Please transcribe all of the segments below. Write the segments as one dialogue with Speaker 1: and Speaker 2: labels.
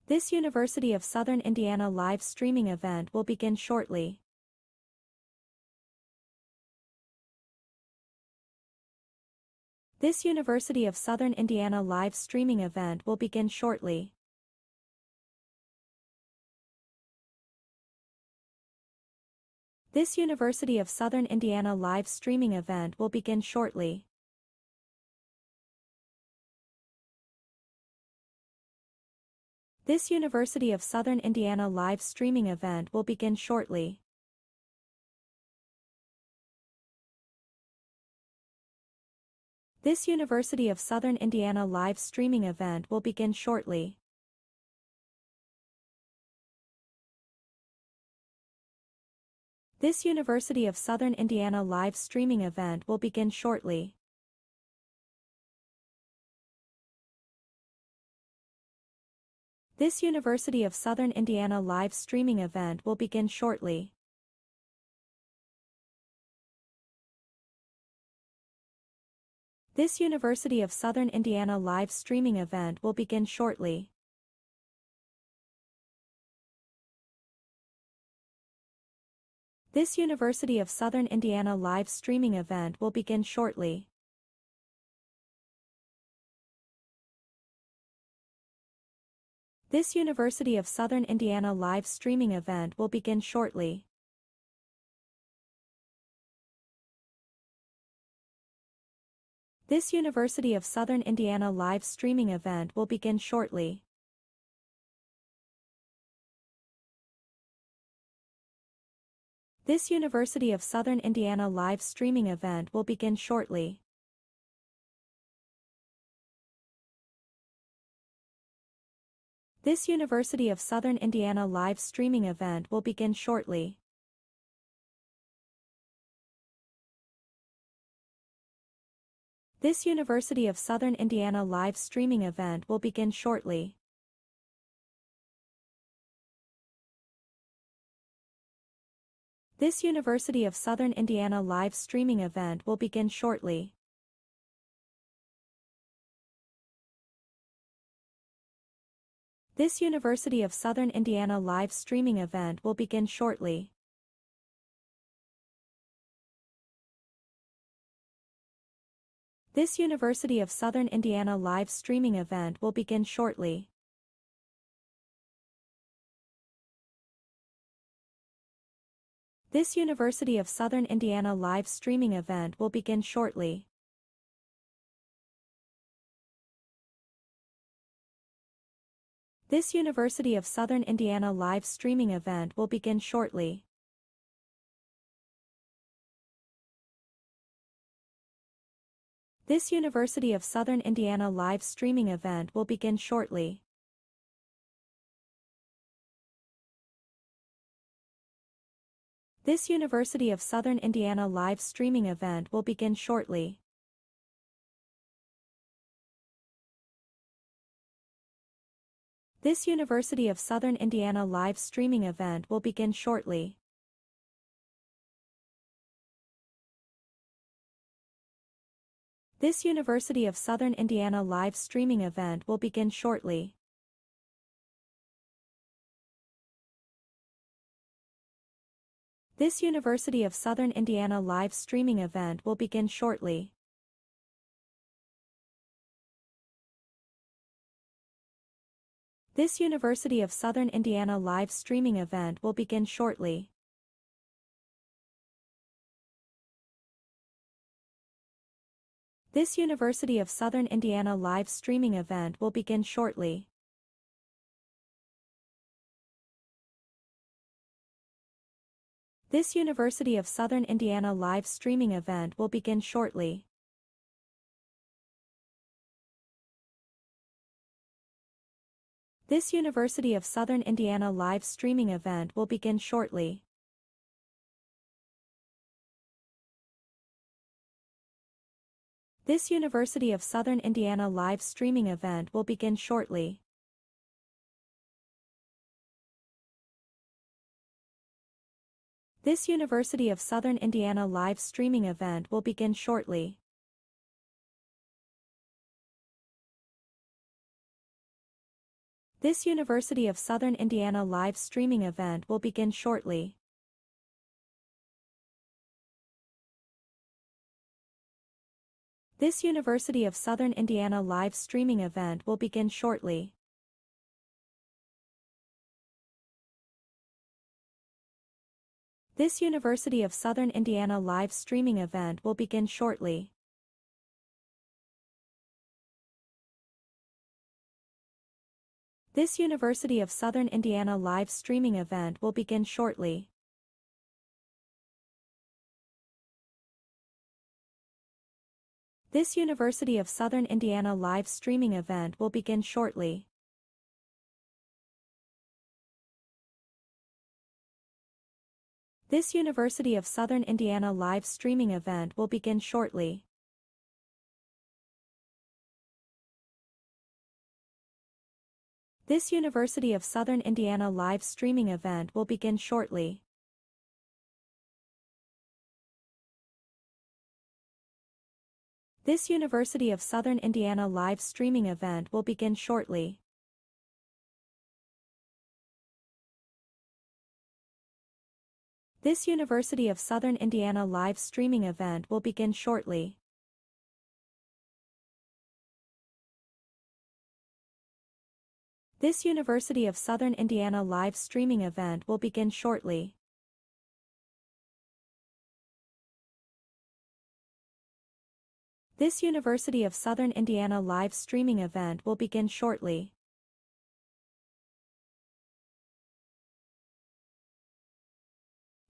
Speaker 1: This University of Southern Indiana live streaming event will begin shortly. This University of Southern Indiana live streaming event will begin shortly. This University of Southern Indiana live streaming event will begin shortly. This University of Southern Indiana live streaming event will begin shortly. This University of Southern Indiana live streaming event will begin shortly. This University of Southern Indiana live streaming event will begin shortly. This University of Southern Indiana live streaming event will begin shortly. This University of Southern Indiana live streaming event will begin shortly. This University of Southern Indiana live streaming event will begin shortly. This University of Southern Indiana live streaming event will begin shortly. This University of Southern Indiana live streaming event will begin shortly. This University of Southern Indiana live streaming event will begin shortly. This University of Southern Indiana live streaming event will begin shortly. This University of Southern Indiana live streaming event will begin shortly. This University of Southern Indiana live streaming event will begin shortly. This University of Southern Indiana live streaming event will begin shortly. This University of Southern Indiana live streaming event will begin shortly. This University of Southern Indiana live streaming event will begin shortly. This University of Southern Indiana live streaming event will begin shortly. This University of Southern Indiana live streaming event will begin shortly. This University of Southern Indiana live streaming event will begin shortly. This University of Southern Indiana live streaming event will begin shortly. This University of Southern Indiana live streaming event will begin shortly. This University of Southern Indiana live streaming event will begin shortly. This University of Southern Indiana live streaming event will begin shortly. This University of Southern Indiana live streaming event will begin shortly. This University of Southern Indiana live streaming event will begin shortly. This University of Southern Indiana live streaming event will begin shortly. This University of Southern Indiana live streaming event will begin shortly. This University of Southern Indiana live streaming event will begin shortly. This University of Southern Indiana live streaming event will begin shortly. This University of Southern Indiana live streaming event will begin shortly. This University of Southern Indiana live streaming event will begin shortly. This University of Southern Indiana live streaming event will begin shortly. This University of Southern Indiana live streaming event will begin shortly. This University of Southern Indiana live streaming event will begin shortly. This University of Southern Indiana live streaming event will begin shortly. This University of Southern Indiana live streaming event will begin shortly. This University of Southern Indiana live streaming event will begin shortly. This University of Southern Indiana live streaming event will begin shortly. This University of Southern Indiana live streaming event will begin shortly.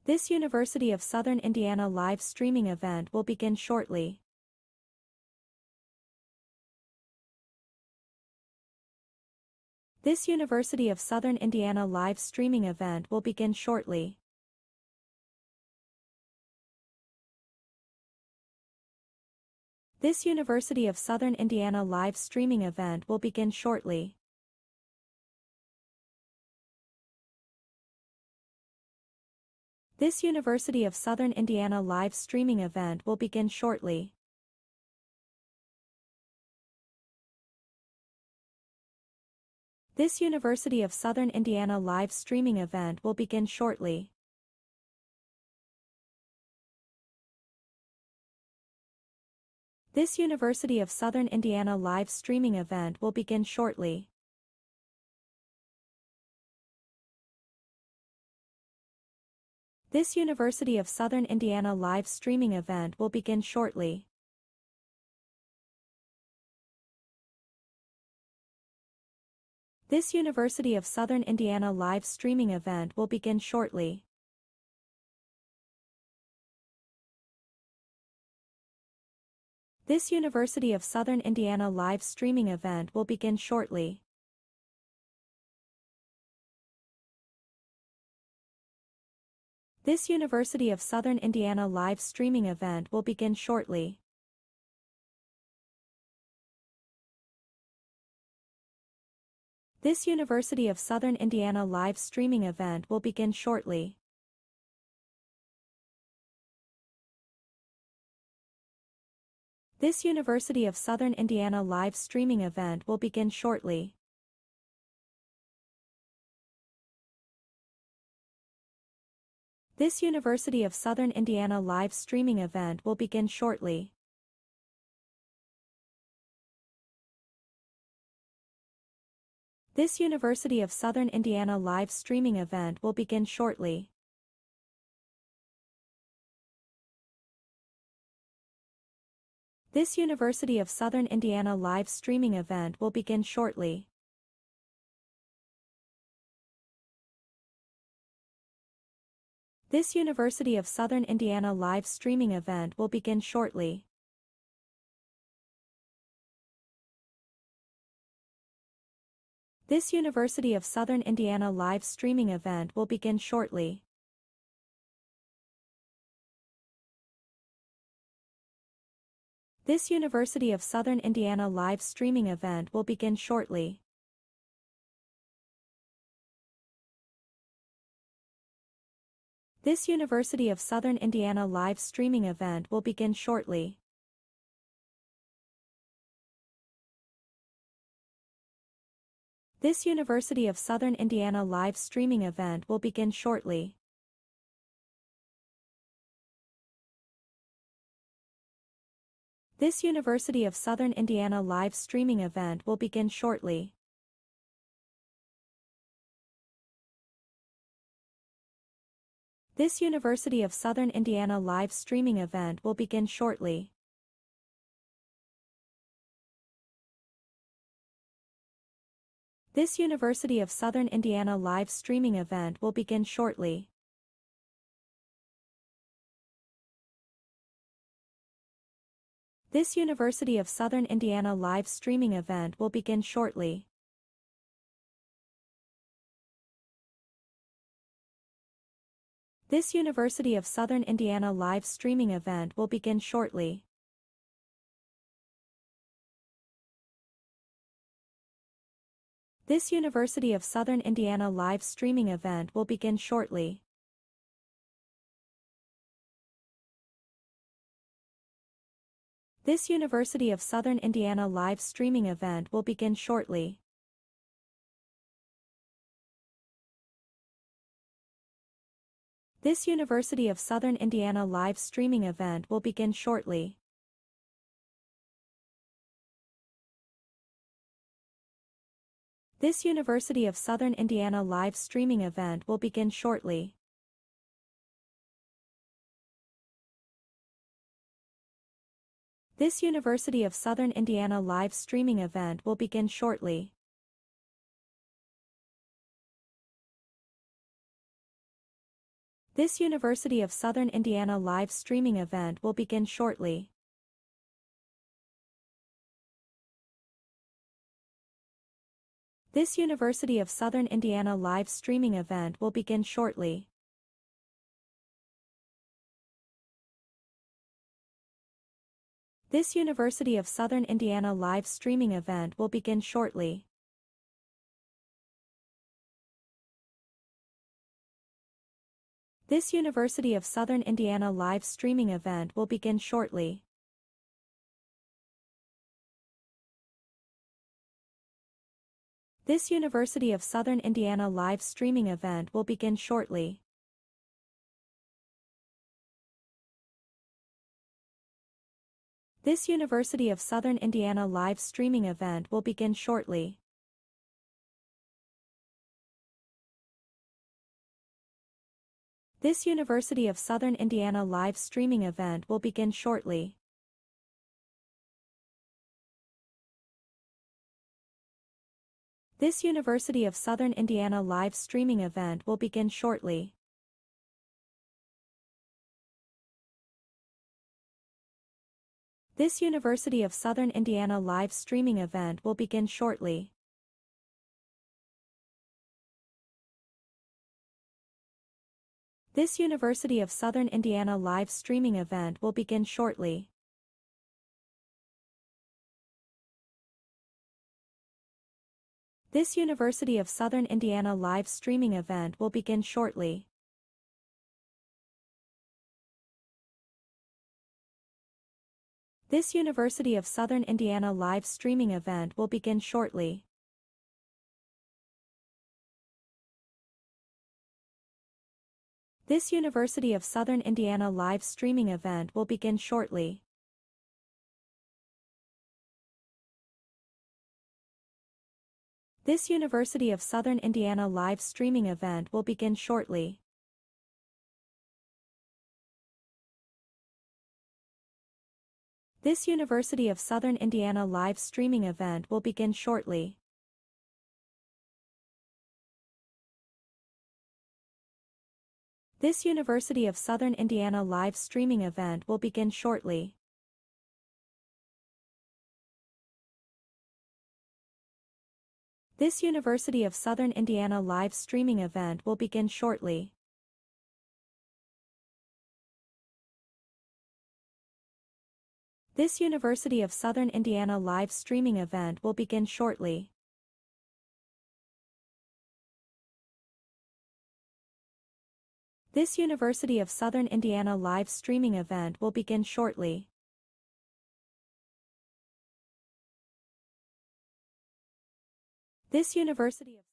Speaker 1: This University of Southern Indiana live streaming event will begin shortly. This University of Southern Indiana live streaming event will begin shortly. This University of Southern Indiana live streaming event will begin shortly. This University of Southern Indiana live streaming event will begin shortly. This University of Southern Indiana live streaming event will begin shortly. This University of Southern Indiana live streaming event will begin shortly. This University of Southern Indiana live streaming event will begin shortly. This University of Southern Indiana live streaming event will begin shortly. This University of Southern Indiana live streaming event will begin shortly. This University of Southern Indiana live streaming event will begin shortly. This University of Southern Indiana live streaming event will begin shortly. This University of Southern Indiana live streaming event will begin shortly. This University of Southern Indiana live streaming event will begin shortly. This University of Southern Indiana live streaming event will begin shortly. This University of Southern Indiana live streaming event will begin shortly. This University of Southern Indiana live streaming event will begin shortly. This University of Southern Indiana live streaming event will begin shortly. This University of Southern Indiana live streaming event will begin shortly. This University of Southern Indiana live streaming event will begin shortly. This University of Southern Indiana live streaming event will begin shortly. This University of Southern Indiana live streaming event will begin shortly. This University of Southern Indiana live streaming event will begin shortly. This University of Southern Indiana live streaming event will begin shortly. This University of Southern Indiana live streaming event will begin shortly. This University of Southern Indiana live streaming event will begin shortly. This University of Southern Indiana live streaming event will begin shortly. This University of Southern Indiana live streaming event will begin shortly. This University of Southern Indiana live streaming event will begin shortly. This University of Southern Indiana live streaming event will begin shortly. This University of Southern Indiana live streaming event will begin shortly. This University of Southern Indiana live streaming event will begin shortly. This University of Southern Indiana live streaming event will begin shortly. This University of Southern Indiana live streaming event will begin shortly. This University of Southern Indiana live streaming event will begin shortly. This University of Southern Indiana live streaming event will begin shortly. This University of Southern Indiana live streaming event will begin shortly. This University of Southern Indiana live streaming event will begin shortly. This University of Southern Indiana live streaming event will begin shortly. This University of Southern Indiana live streaming event will begin shortly. This University of Southern Indiana live streaming event will begin shortly. This University of Southern Indiana live streaming event will begin shortly. This University of Southern Indiana live streaming event will begin shortly. This University of Southern Indiana live streaming event will begin shortly. This University of Southern Indiana live streaming event will begin shortly. This University of Southern Indiana live streaming event will begin shortly. This University of Southern Indiana live streaming event will begin shortly. This University of Southern Indiana live streaming event will begin shortly. This University of Southern Indiana live streaming event will begin shortly. This University of Southern Indiana live streaming event will begin shortly. This University of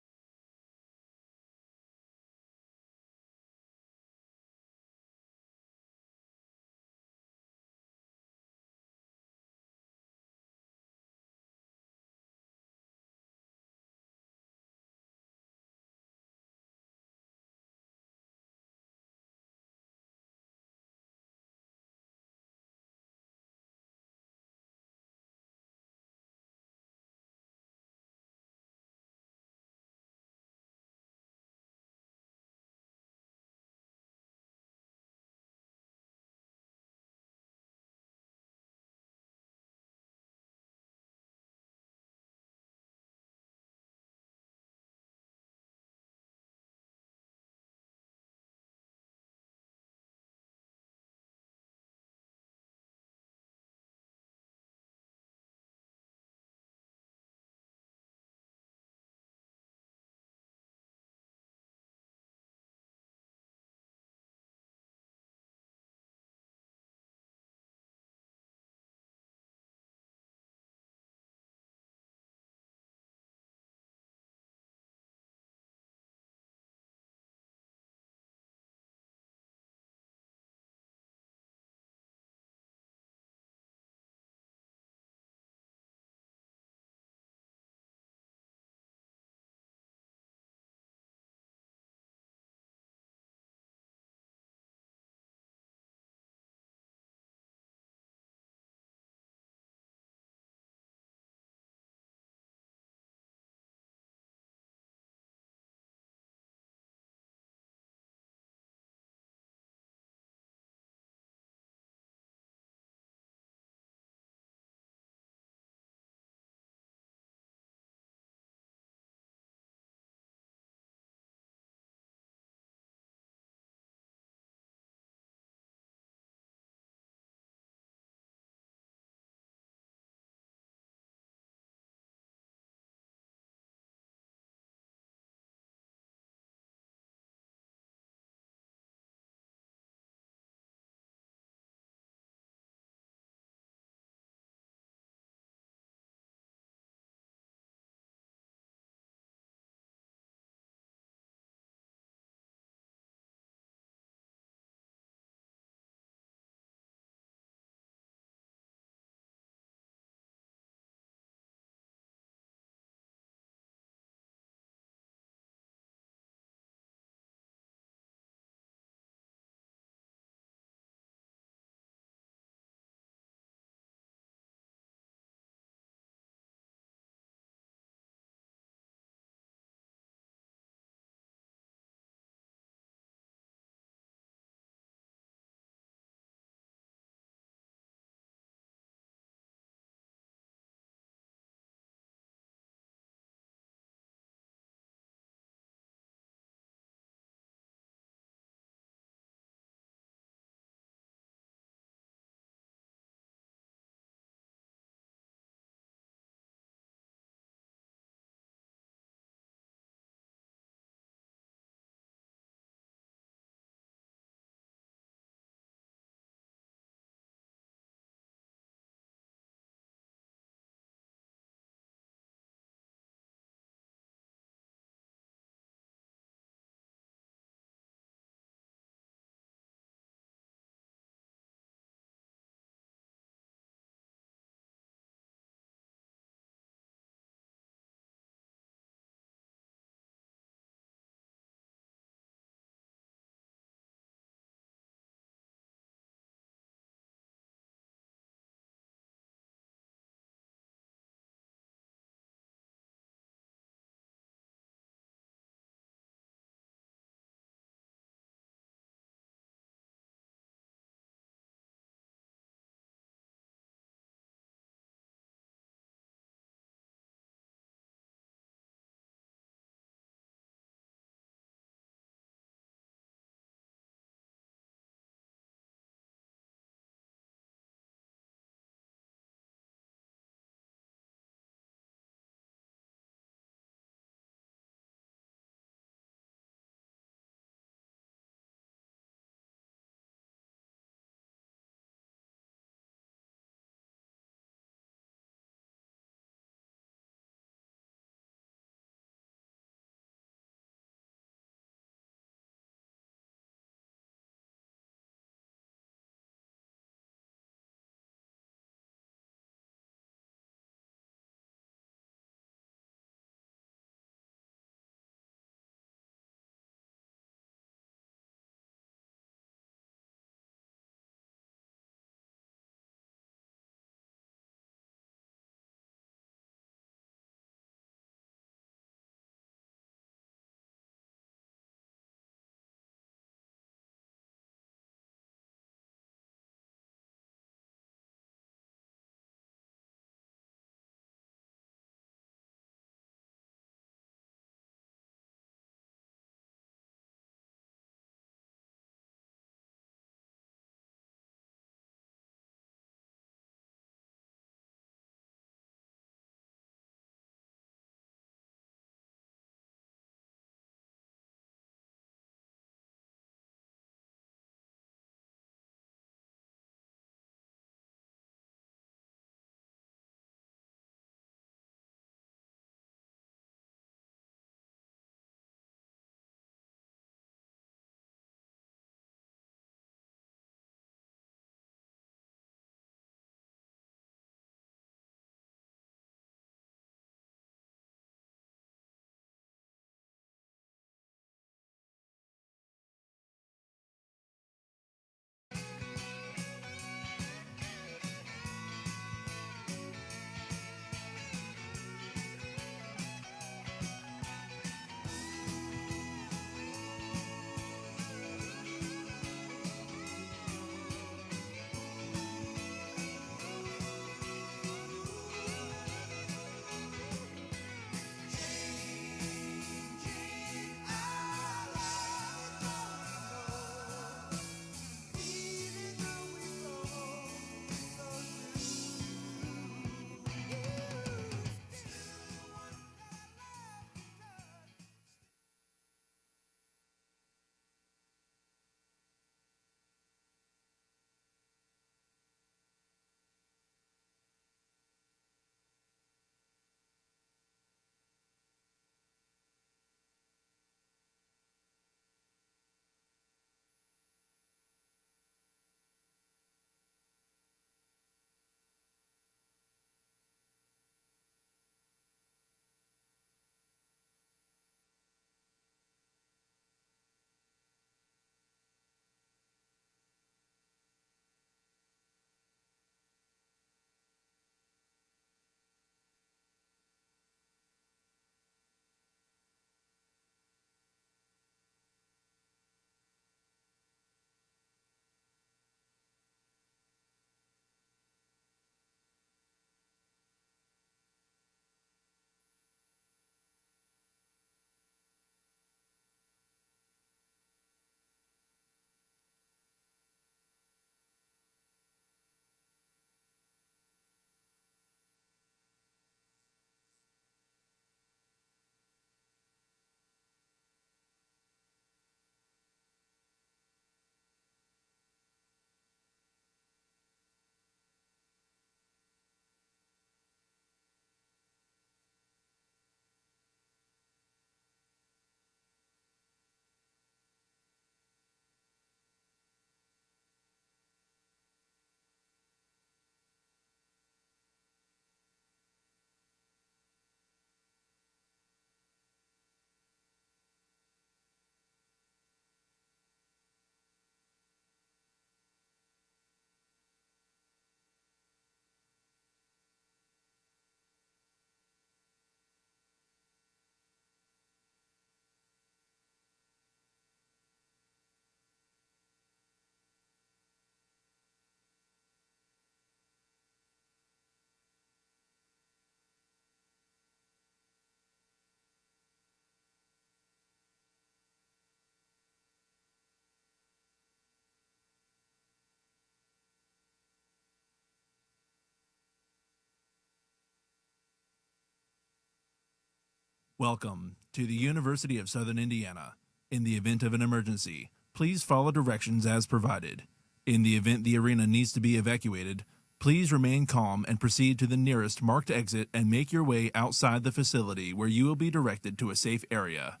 Speaker 2: Welcome to the University of Southern Indiana. In the event of an emergency, please follow directions as provided. In the event the arena needs to be evacuated, please remain calm and proceed to the nearest marked exit and make your way outside the facility where you will be directed to a safe area.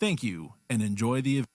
Speaker 2: Thank you and enjoy the event.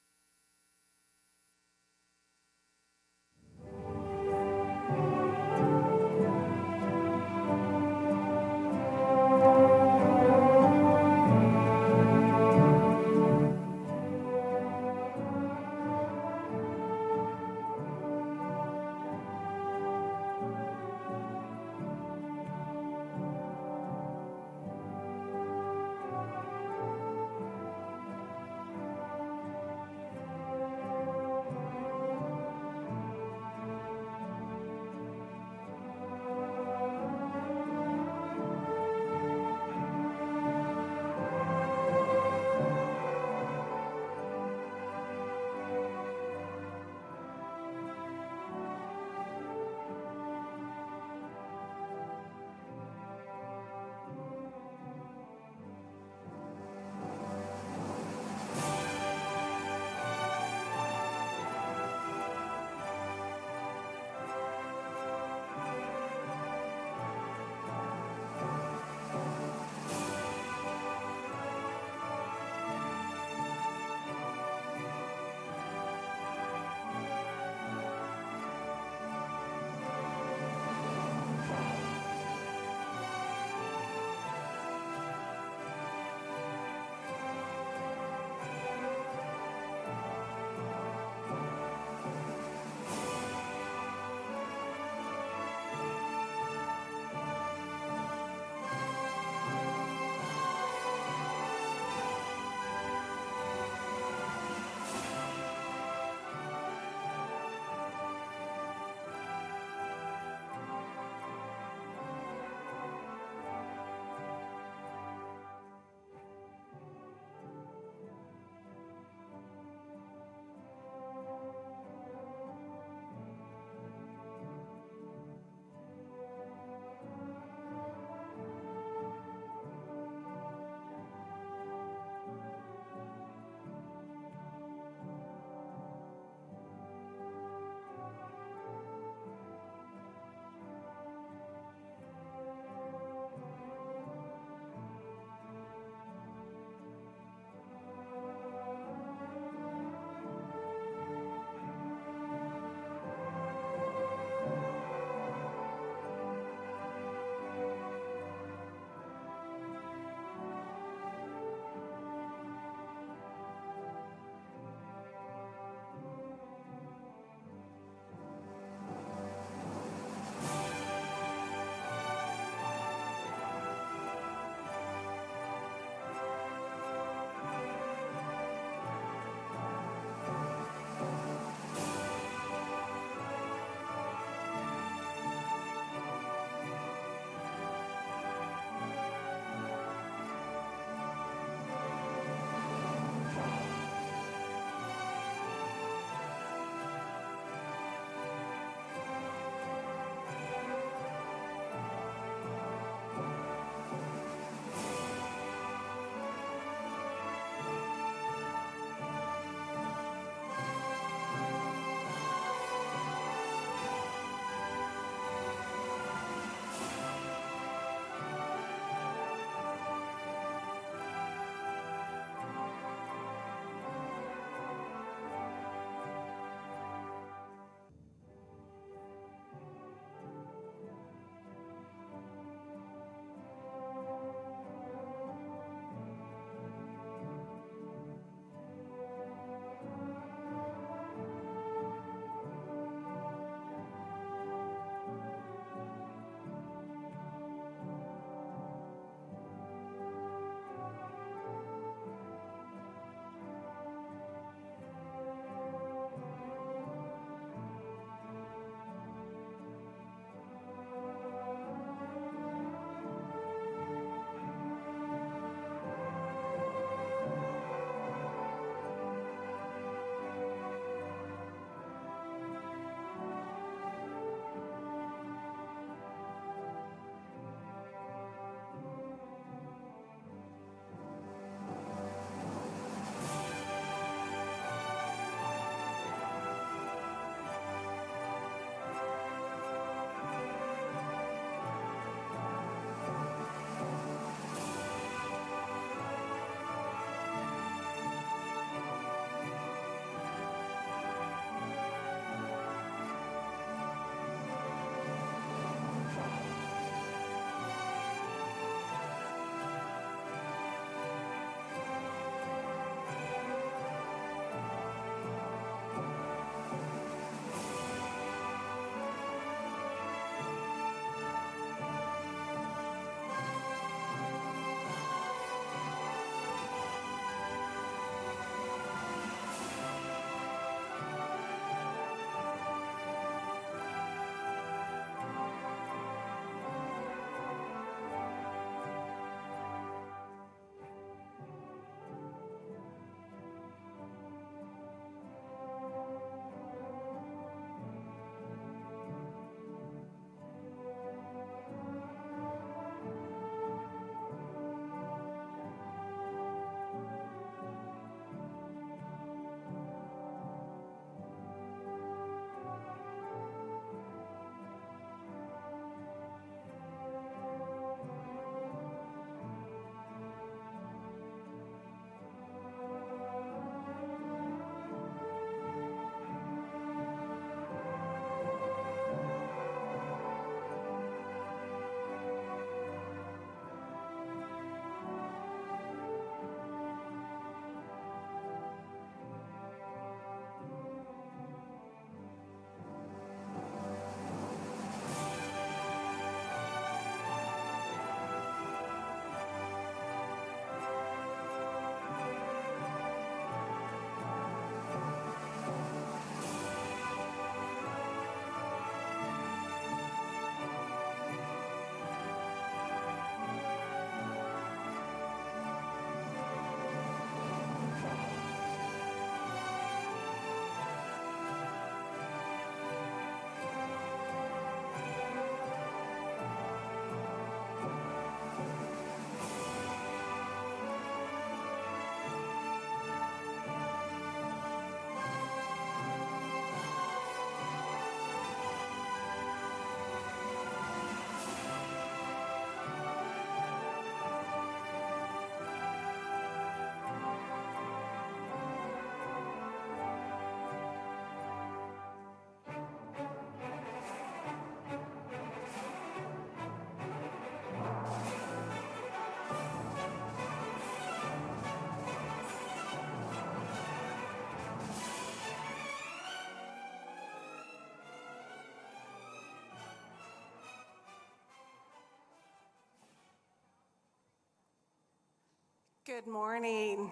Speaker 3: Good morning.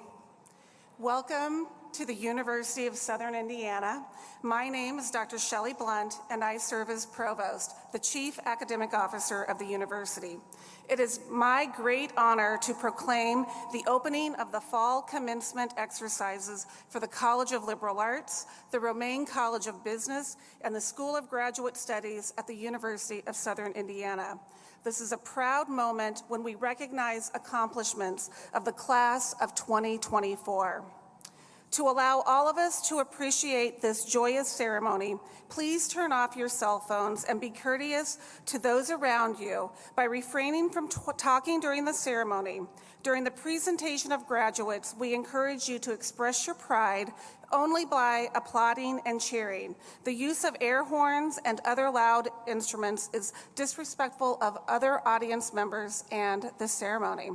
Speaker 3: Welcome to the University of Southern Indiana. My name is Dr. Shelley Blunt, and I serve as Provost, the Chief Academic Officer of the university. It is my great honor to proclaim the opening of the fall commencement exercises for the College of Liberal Arts, the Romain College of Business, and the School of Graduate Studies at the University of Southern Indiana. This is a proud moment when we recognize accomplishments of the class of 2024. To allow all of us to appreciate this joyous ceremony, please turn off your cell phones and be courteous to those around you by refraining from talking during the ceremony. During the presentation of graduates, we encourage you to express your pride only by applauding and cheering. The use of air horns and other loud instruments is disrespectful of other audience members and the ceremony.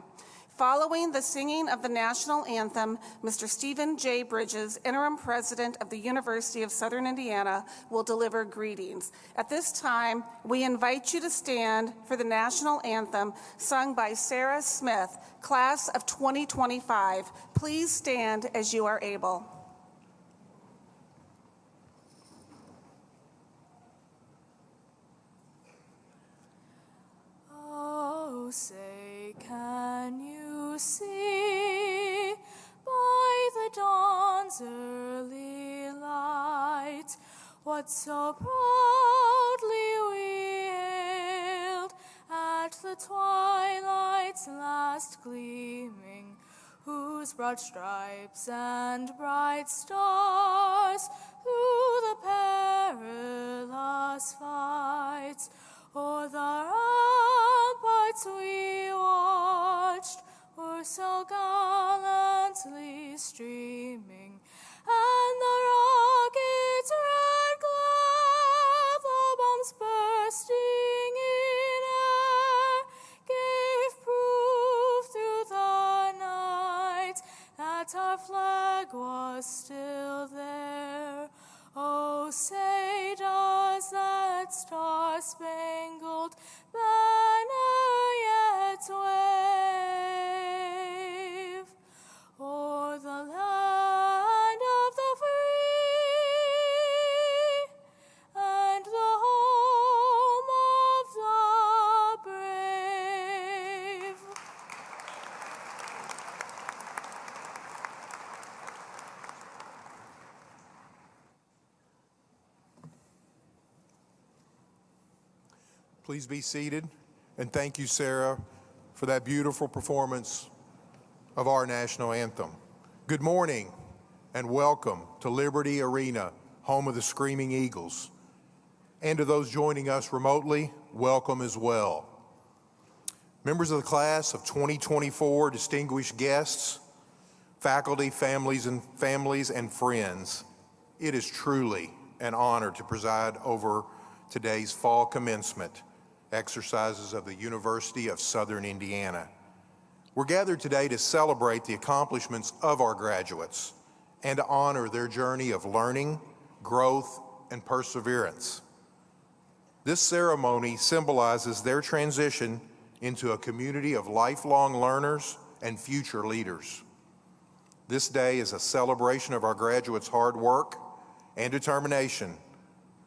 Speaker 3: Following the singing of the national anthem, Mr. Stephen J. Bridges, interim president of the University of Southern Indiana, will deliver greetings. At this time, we invite you to stand for the national anthem sung by Sarah Smith, class of 2025. Please stand as you are able.
Speaker 4: Oh, say, can you see by the dawn's early light what so proudly we hailed at the twilight's last gleaming, whose broad stripes and bright stars through the perilous fights o'er the ramparts we watched were so gallantly streaming, and the rockets' red glare, the bombs bursting in air, gave proof through the night that our flag was still there. Oh, say does that star-spangled banner yet wave o'er the land of the free and the home of the brave?
Speaker 5: Please be seated, and thank you, Sarah, for that beautiful performance of our national anthem. Good morning, and welcome to Liberty Arena, home of the Screaming Eagles. And to those joining us remotely, welcome as well. Members of the class of 2024, distinguished guests, faculty, families and friends, it is truly an honor to preside over today's fall commencement exercises of the University of Southern Indiana. We're gathered today to celebrate the accomplishments of our graduates and to honor their journey of learning, growth, and perseverance. This ceremony symbolizes their transition into a community of lifelong learners and future leaders. This day is a celebration of our graduates' hard work and determination,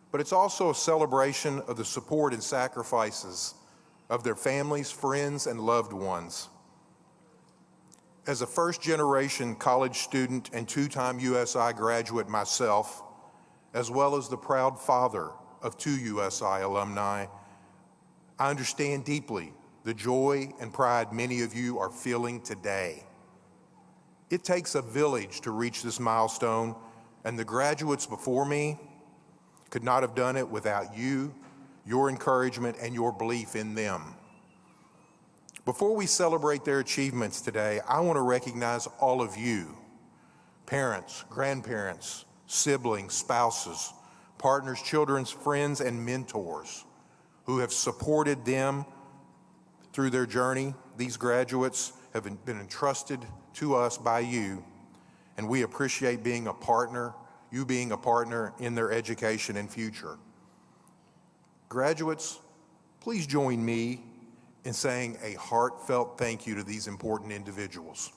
Speaker 5: but it's also a celebration of the support and sacrifices of their families, friends, and loved ones. As a first-generation college student and two-time USI graduate myself, as well as the proud father of two USI alumni, I understand deeply the joy and pride many of you are feeling today. It takes a village to reach this milestone, and the graduates before me could not have done it without you, your encouragement, and your belief in them. Before we celebrate their achievements today, I want to recognize all of you, parents, grandparents, siblings, spouses, partners, children's friends, and mentors who have supported them through their journey. These graduates have been entrusted to us by you, and we appreciate being a partner, you being a partner in their education and future. Graduates, please join me in saying a heartfelt thank you to these important individuals.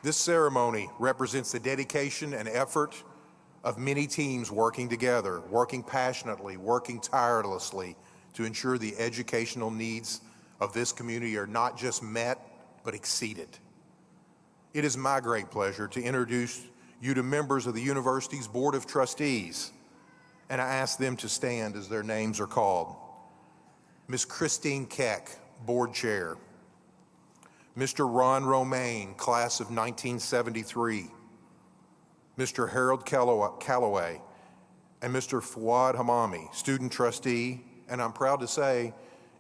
Speaker 5: This ceremony represents the dedication and effort of many teams working together, working passionately, working tirelessly to ensure the educational needs of this community are not just met, but exceeded. It is my great pleasure to introduce you to members of the university's Board of Trustees, and I ask them to stand as their names are called. Ms. Christine Keck, Board Chair. Mr. Ron Romain, Class of 1973. Mr. Harold Calloway, and Mr. Fawad Hamami, Student Trustee, and I'm proud to say,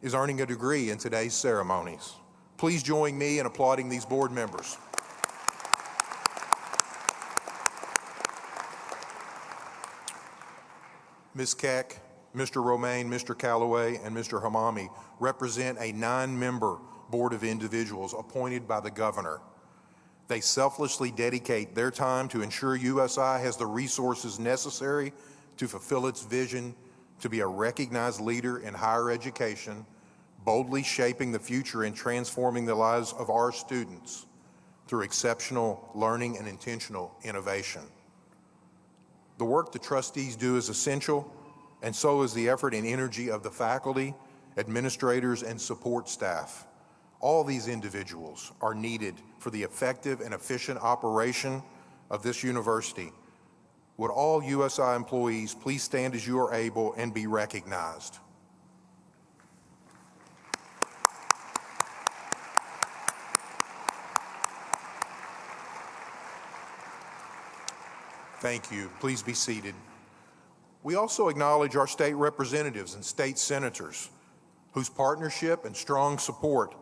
Speaker 5: is earning a degree in today's ceremonies. Please join me in applauding these board members. Ms. Keck, Mr. Romain, Mr. Calloway, and Mr. Hamami represent a 9-member board of individuals appointed by the governor. They selflessly dedicate their time to ensure USI has the resources necessary to fulfill its vision to be a recognized leader in higher education, boldly shaping the future and transforming the lives of our students through exceptional learning and intentional innovation. The work the trustees do is essential, and so is the effort and energy of the faculty, administrators, and support staff. All these individuals are needed for the effective and efficient operation of this university. Would all USI employees please stand as you are able and be recognized? Thank you. Please be seated. We also acknowledge our state representatives and state senators whose partnership and strong support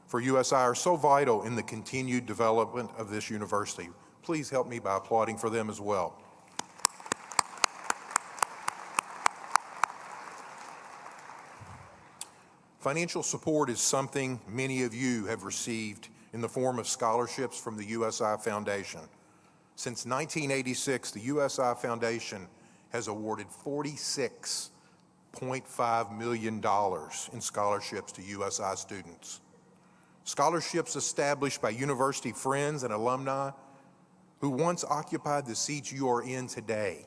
Speaker 5: for USI are so vital in the continued development of this university. Please help me by applauding for them as well. Financial support is something many of you have received in the form of scholarships from the USI Foundation. Since 1986, the USI Foundation has awarded $46.5 million in scholarships to USI students. Scholarships established by university friends and alumni who once occupied the seats you are in today.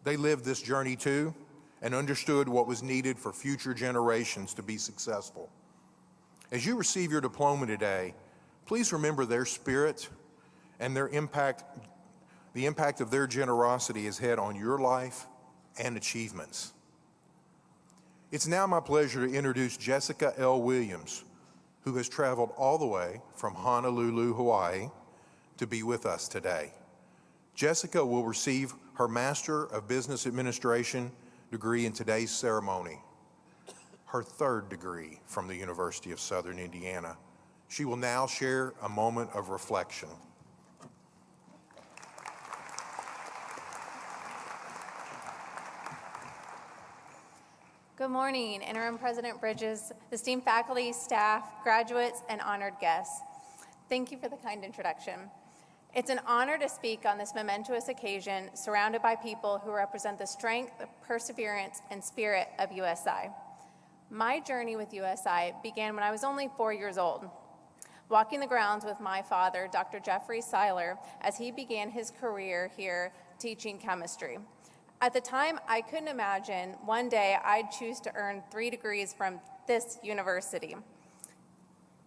Speaker 5: They lived this journey too and understood what was needed for future generations to be successful. As you receive your diploma today, please remember their spirit and their impact, the impact of their generosity has had on your life and achievements. It's now my pleasure to introduce Jessica L. Williams, who has traveled all the way from Honolulu, Hawaii, to be with us today. Jessica will receive her Master of Business Administration degree in today's ceremony, her 3rd degree from the University of Southern Indiana. She will now share a moment of reflection.
Speaker 6: Good morning, Interim President Bridges, esteemed faculty, staff, graduates, and honored guests. Thank you for the kind introduction. It's an honor to speak on this momentous occasion, surrounded by people who represent the strength, perseverance, and spirit of USI. My journey with USI began when I was only 4 years old, walking the grounds with my father, Dr. Jeffrey Seiler, as he began his career here teaching chemistry. At the time, I couldn't imagine one day I'd choose to earn 3 degrees from this university.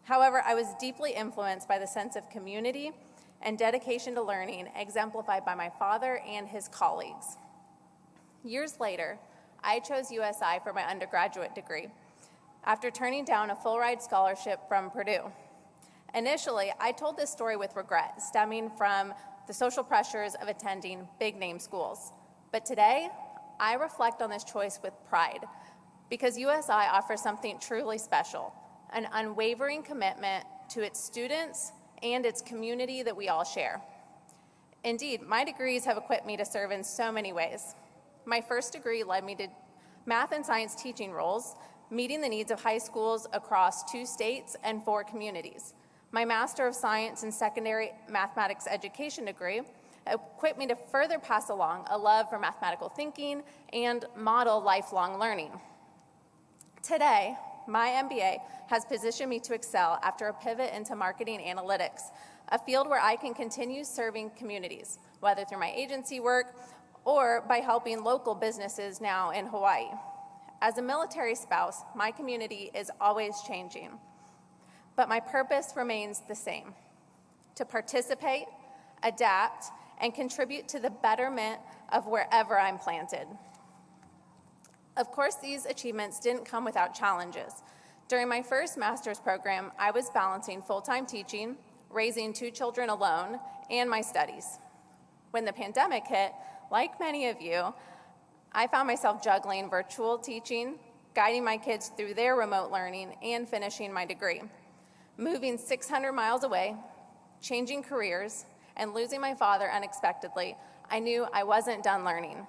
Speaker 6: However, I was deeply influenced by the sense of community and dedication to learning exemplified by my father and his colleagues. Years later, I chose USI for my undergraduate degree after turning down a full-ride scholarship from Purdue. Initially, I told this story with regret, stemming from the social pressures of attending big-name schools. But today, I reflect on this choice with pride because USI offers something truly special, an unwavering commitment to its students and its community that we all share. Indeed, my degrees have equipped me to serve in so many ways. My first degree led me to math and science teaching roles, meeting the needs of high schools across 2 states and 4 communities. My Master of Science in Secondary Mathematics Education degree equipped me to further pass along a love for mathematical thinking and model lifelong learning. Today, my MBA has positioned me to excel after a pivot into marketing analytics, a field where I can continue serving communities, whether through my agency work or by helping local businesses now in Hawaii. As a military spouse, my community is always changing, but my purpose remains the same: to participate, adapt, and contribute to the betterment of wherever I'm planted. Of course, these achievements didn't come without challenges. During my first master's program, I was balancing full-time teaching, raising 2 children alone, and my studies. When the pandemic hit, like many of you, I found myself juggling virtual teaching, guiding my kids through their remote learning, and finishing my degree. Moving 600 miles away, changing careers, and losing my father unexpectedly, I knew I wasn't done learning,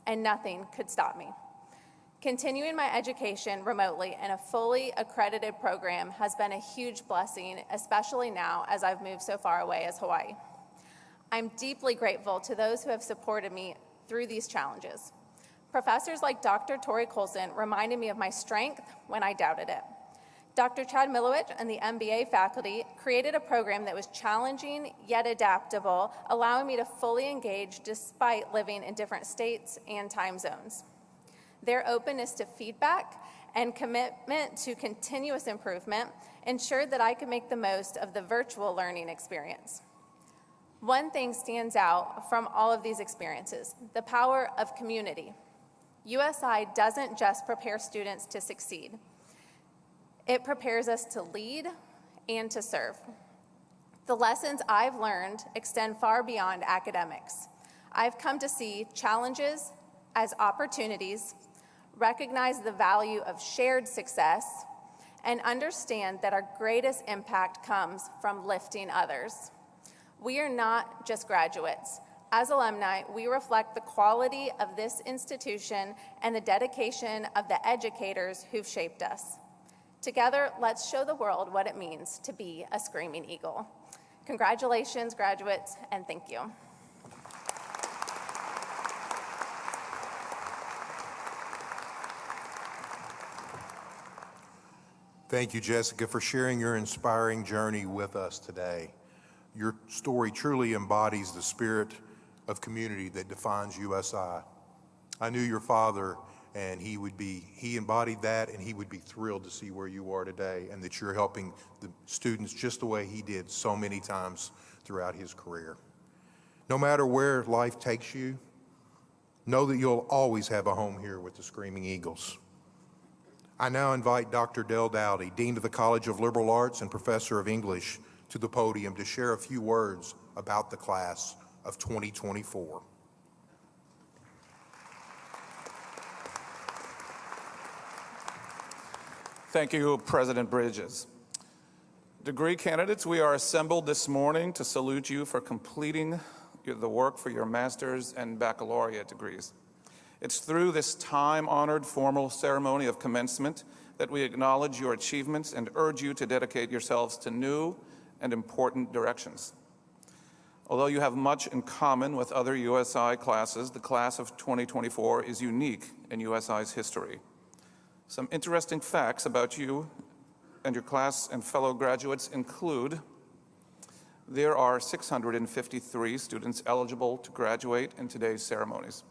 Speaker 6: and nothing could stop me. Continuing my education remotely in a fully accredited program has been a huge blessing, especially now as I've moved so far away as Hawaii. I'm deeply grateful to those who have supported me through these challenges. Professors like Dr. Tori Colson reminded me of my strength when I doubted it. Dr. Chad Milowich and the MBA faculty created a program that was challenging yet adaptable, allowing me to fully engage despite living in different states and time zones. Their openness to feedback and commitment to continuous improvement ensured that I could make the most of the virtual learning experience. One thing stands out from all of these experiences: the power of community. USI doesn't just prepare students to succeed. It prepares us to lead and to serve. The lessons I've learned extend far beyond academics. I've come to see challenges as opportunities, recognize the value of shared success, and understand that our greatest impact comes from lifting others. We are not just graduates. As alumni, we reflect the quality of this institution and the dedication of the educators who've shaped us. Together, let's show the world what it means to be a Screaming Eagle. Congratulations, graduates, and thank you.
Speaker 5: Thank you, Jessica, for sharing your inspiring journey with us today. Your story truly embodies the spirit of community that defines USI. I knew your father, and he embodied that, and he would be thrilled to see where you are today and that you're helping the students just the way he did so many times throughout his career. No matter where life takes you, know that you'll always have a home here with the Screaming Eagles. I now invite Dr. Del Dowdy, Dean of the College of Liberal Arts and Professor of English, to the podium to share a few words about the class of 2024.
Speaker 7: Thank you, President Bridges. Degree candidates, we are assembled this morning to salute you for completing the work for your master's and baccalaureate degrees. It's through this time-honored formal ceremony of commencement that we acknowledge your achievements and urge you to dedicate yourselves to new and important directions. Although you have much in common with other USI classes, the class of 2024 is unique in USI's history. Some interesting facts about you and your class and fellow graduates include: there are 653 students eligible to graduate in today's ceremonies.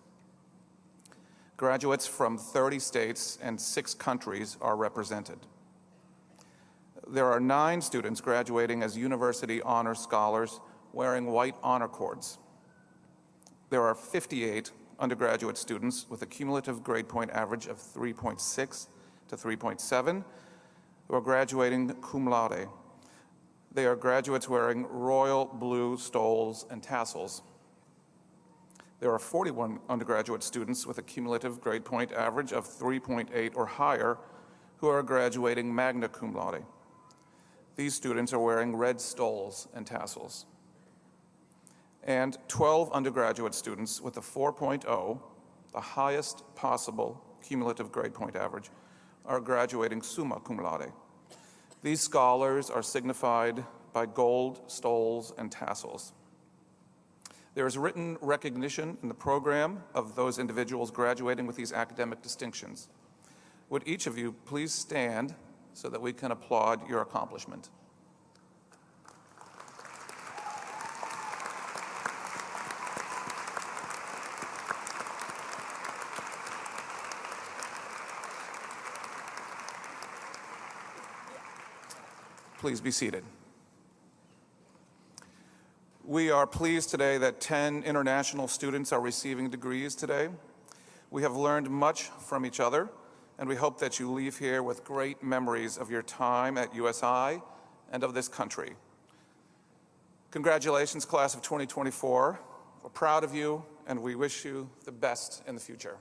Speaker 7: Graduates from 30 states and 6 countries are represented. There are 9 students graduating as university honor scholars wearing white honor cords. There are 58 undergraduate students with a cumulative grade point average of 3.6 to 3.7 who are graduating cum laude. They are graduates wearing royal blue stoles and tassels. There are 41 undergraduate students with a cumulative grade point average of 3.8 or higher who are graduating magna cum laude. These students are wearing red stoles and tassels. And 12 undergraduate students with a 4.0, the highest possible cumulative grade point average, are graduating summa cum laude. These scholars are signified by gold stoles and tassels. There is written recognition in the program of those individuals graduating with these academic distinctions. Would each of you please stand so that we can applaud your accomplishment? Please be seated. We are pleased today that 10 international students are receiving degrees today. We have learned much from each other, and we hope that you leave here with great memories of your time at USI and of this country. Congratulations, class of 2024. We're proud of you, and we wish you the best in the future.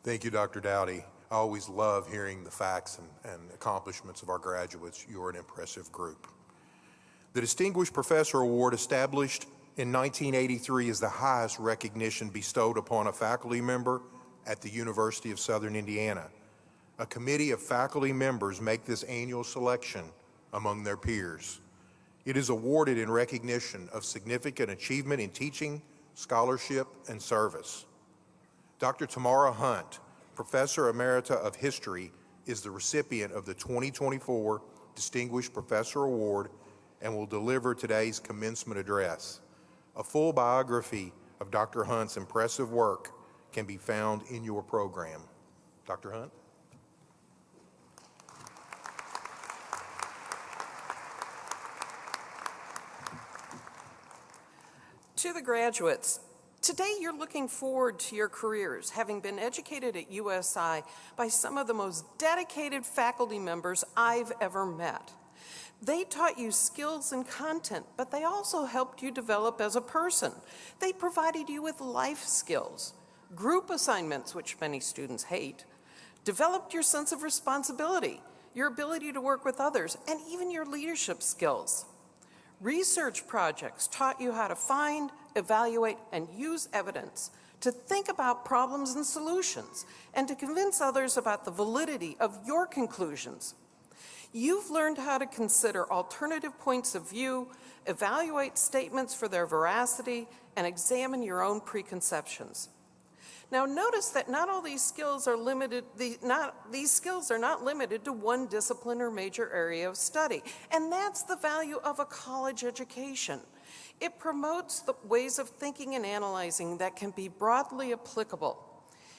Speaker 5: Thank you, Dr. Dowdy. I always love hearing the facts and accomplishments of our graduates. You are an impressive group. The Distinguished Professor Award, established in 1983, is the highest recognition bestowed upon a faculty member at the University of Southern Indiana. A committee of faculty members make this annual selection among their peers. It is awarded in recognition of significant achievement in teaching, scholarship, and service. Dr. Tamara Hunt, Professor Emerita of History, is the recipient of the 2024 Distinguished Professor Award and will deliver today's commencement address. A full biography of Dr. Hunt's impressive work can be found in your program. Dr. Hunt?
Speaker 8: To the graduates, today you're looking forward to your careers, having been educated at USI by some of the most dedicated faculty members I've ever met. They taught you skills and content, but they also helped you develop as a person. They provided you with life skills, group assignments, which many students hate, developed your sense of responsibility, your ability to work with others, and even your leadership skills. Research projects taught you how to find, evaluate, and use evidence, to think about problems and solutions, and to convince others about the validity of your conclusions. You've learned how to consider alternative points of view, evaluate statements for their veracity, and examine your own preconceptions. Now notice that not all these skills are limited, these skills are not limited to one discipline or major area of study, and that's the value of a college education. It promotes the ways of thinking and analyzing that can be broadly applicable.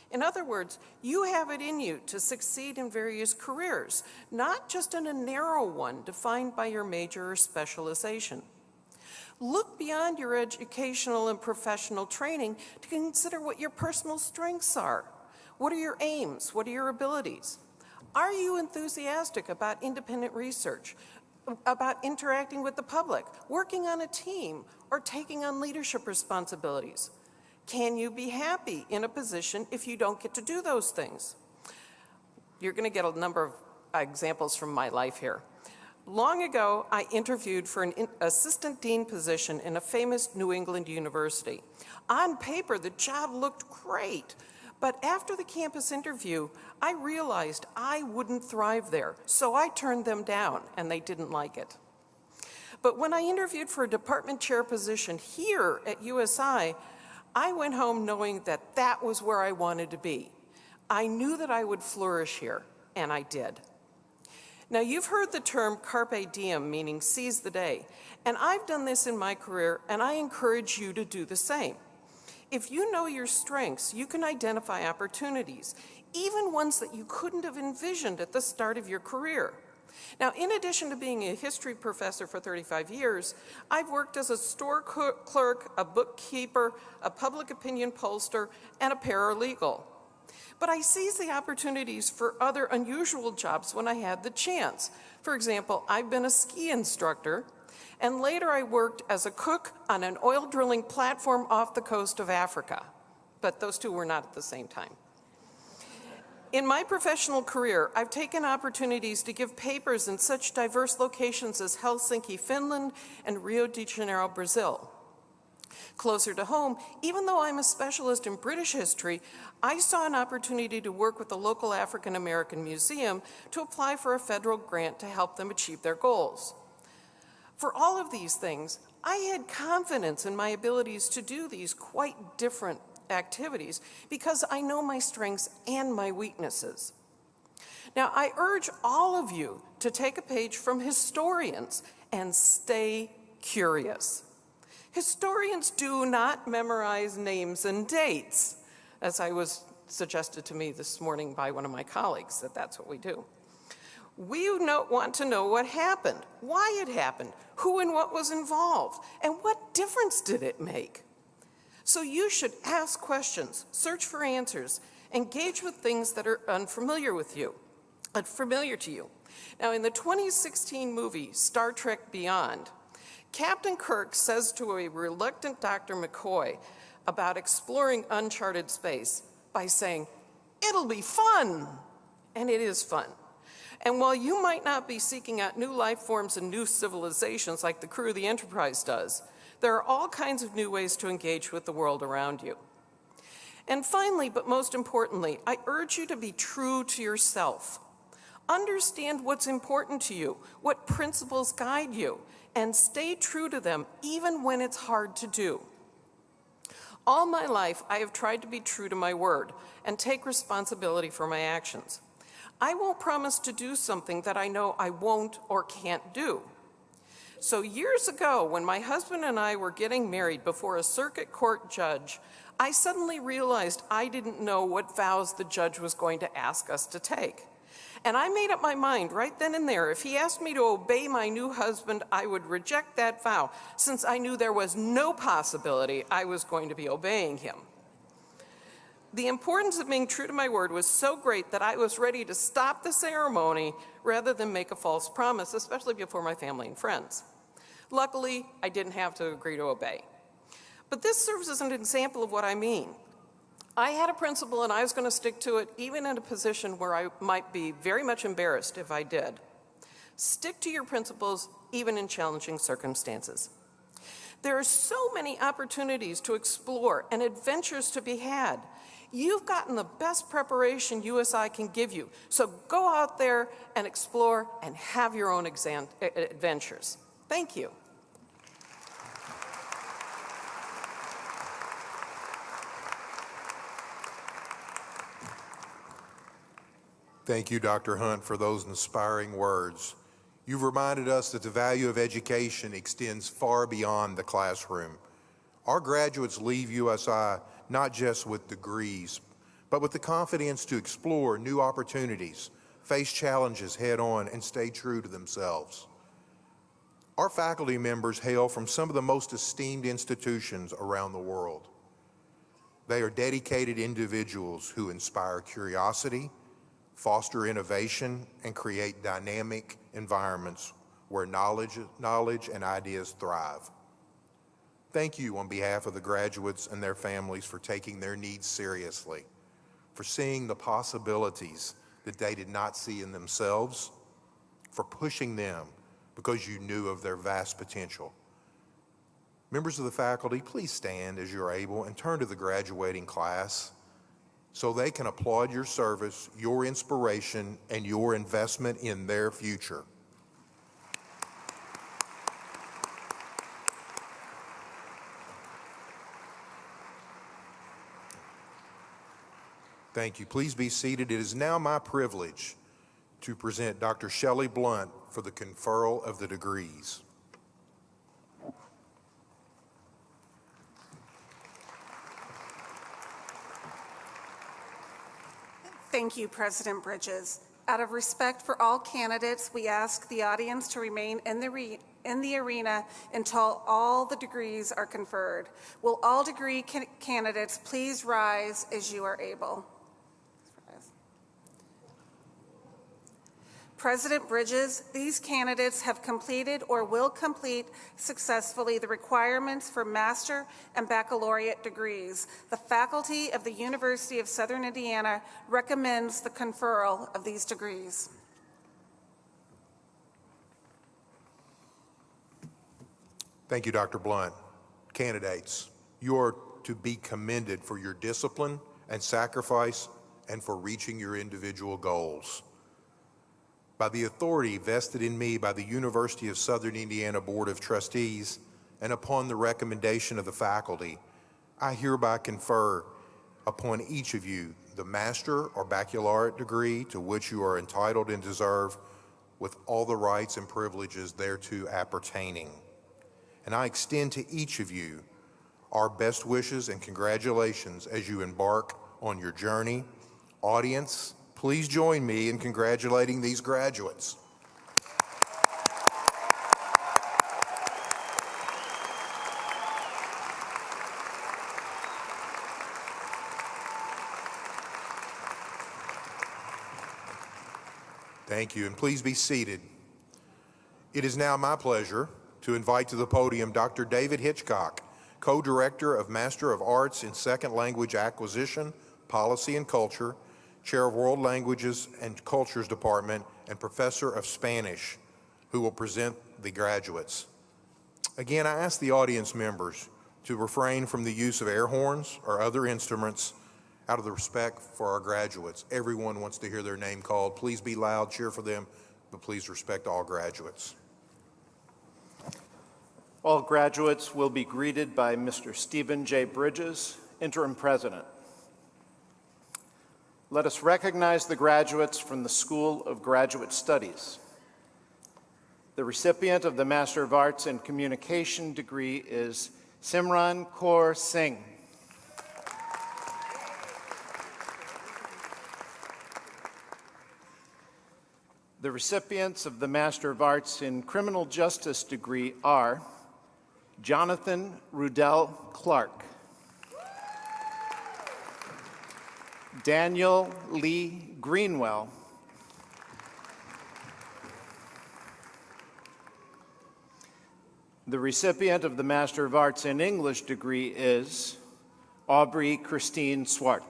Speaker 8: In other words, you have it in you to succeed in various careers, not just in a narrow one defined by your major or specialization. Look beyond your educational and professional training to consider what your personal strengths are. What are your aims? What are your abilities? Are you enthusiastic about independent research, about interacting with the public, working on a team, or taking on leadership responsibilities? Can you be happy in a position if you don't get to do those things? You're going to get a number of examples from my life here. Long ago, I interviewed for an assistant dean position in a famous New England university. On paper, the job looked great, but after the campus interview, I realized I wouldn't thrive there, so I turned them down, and they didn't like it. But when I interviewed for a department chair position here at USI, I went home knowing that that was where I wanted to be. I knew that I would flourish here, and I did. Now, you've heard the term carpe diem, meaning seize the day, and I've done this in my career, and I encourage you to do the same. If you know your strengths, you can identify opportunities, even ones that you couldn't have envisioned at the start of your career. Now, in addition to being a history professor for 35 years, I've worked as a store clerk, a bookkeeper, a public opinion pollster, and a paralegal. But I seized the opportunities for other unusual jobs when I had the chance. For example, I've been a ski instructor, and later I worked as a cook on an oil drilling platform off the coast of Africa. But those two were not at the same time. In my professional career, I've taken opportunities to give papers in such diverse locations as Helsinki, Finland, and Rio de Janeiro, Brazil. Closer to home, even though I'm a specialist in British history, I saw an opportunity to work with the local African American museum to apply for a federal grant to help them achieve their goals. For all of these things, I had confidence in my abilities to do these quite different activities because I know my strengths and my weaknesses. Now, I urge all of you to take a page from historians and stay curious. Historians do not memorize names and dates, as I was suggested to me this morning by one of my colleagues, that that's what we do. We want to know what happened, why it happened, who and what was involved, and what difference did it make. So you should ask questions, search for answers, engage with things that are unfamiliar to you. Now, in the 2016 movie, Star Trek Beyond, Captain Kirk says to a reluctant Dr. McCoy about exploring uncharted space by saying, "It'll be fun," and it is fun. And while you might not be seeking out new life forms and new civilizations like the crew of the Enterprise does, there are all kinds of new ways to engage with the world around you. And finally, but most importantly, I urge you to be true to yourself. Understand what's important to you, what principles guide you, and stay true to them even when it's hard to do. All my life, I have tried to be true to my word and take responsibility for my actions. I won't promise to do something that I know I won't or can't do. So years ago, when my husband and I were getting married before a circuit court judge, I suddenly realized I didn't know what vows the judge was going to ask us to take. And I made up my mind right then and there, if he asked me to obey my new husband, I would reject that vow, since I knew there was no possibility I was going to be obeying him. The importance of being true to my word was so great that I was ready to stop the ceremony rather than make a false promise, especially before my family and friends. Luckily, I didn't have to agree to obey. But this serves as an example of what I mean. I had a principle and I was going to stick to it, even in a position where I might be very much embarrassed if I did. Stick to your principles, even in challenging circumstances. There are so many opportunities to explore and adventures to be had. You've gotten the best preparation USI can give you, so go out there and explore and have your own adventures. Thank you.
Speaker 5: Thank you, Dr. Hunt, for those inspiring words. You've reminded us that the value of education extends far beyond the classroom. Our graduates leave USI not just with degrees, but with the confidence to explore new opportunities, face challenges head-on, and stay true to themselves. Our faculty members hail from some of the most esteemed institutions around the world. They are dedicated individuals who inspire curiosity, foster innovation, and create dynamic environments where knowledge and ideas thrive. Thank you on behalf of the graduates and their families for taking their needs seriously, for seeing the possibilities that they did not see in themselves, for pushing them because you knew of their vast potential. Members of the faculty, please stand as you're able and turn to the graduating class so they can applaud your service, your inspiration, and your investment in their future. Thank you. Please be seated. It is now my privilege to present Dr. Shelley Blunt for the conferral of the degrees.
Speaker 3: Thank you, President Bridges. Out of respect for all candidates, we ask the audience to remain in the arena until all the degrees are conferred. Will all degree candidates please rise as you are able? President Bridges, these candidates have completed or will complete successfully the requirements for master and baccalaureate degrees. The faculty of the University of Southern Indiana recommends the conferral of these degrees.
Speaker 5: Thank you, Dr. Blunt. Candidates, you are to be commended for your discipline and sacrifice and for reaching your individual goals. by the authority vested in me by the University of Southern Indiana Board of Trustees, and upon the recommendation of the faculty, I hereby confer upon each of you the master or baccalaureate degree to which you are entitled and deserve, with all the rights and privileges thereto appertaining. And I extend to each of you our best wishes and congratulations as you embark on your journey. Audience, please join me in congratulating these graduates. Thank you, and please be seated. It is now my pleasure to invite to the podium Dr. David Hitchcock, Co-Director of Master of Arts in Second Language Acquisition, Policy and Culture, Chair of World Languages and Cultures Department, and Professor of Spanish, who will present the graduates. Again, I ask the audience members to refrain from the use of air horns or other instruments out of the respect for our graduates. Everyone wants to hear their name called. Please be loud, cheer for them, but please respect all graduates.
Speaker 9: All graduates will be greeted by Mr. Stephen J. Bridges, Interim President. Let us recognize the graduates from the School of Graduate Studies. The recipient of the Master of Arts in Communication degree is Simran Kaur Singh. The recipients of the Master of Arts in Criminal Justice degree are Jonathan Rudell Clark, Daniel Lee Greenwell, the recipient of the Master of Arts in English degree is Aubrey Christine Swart.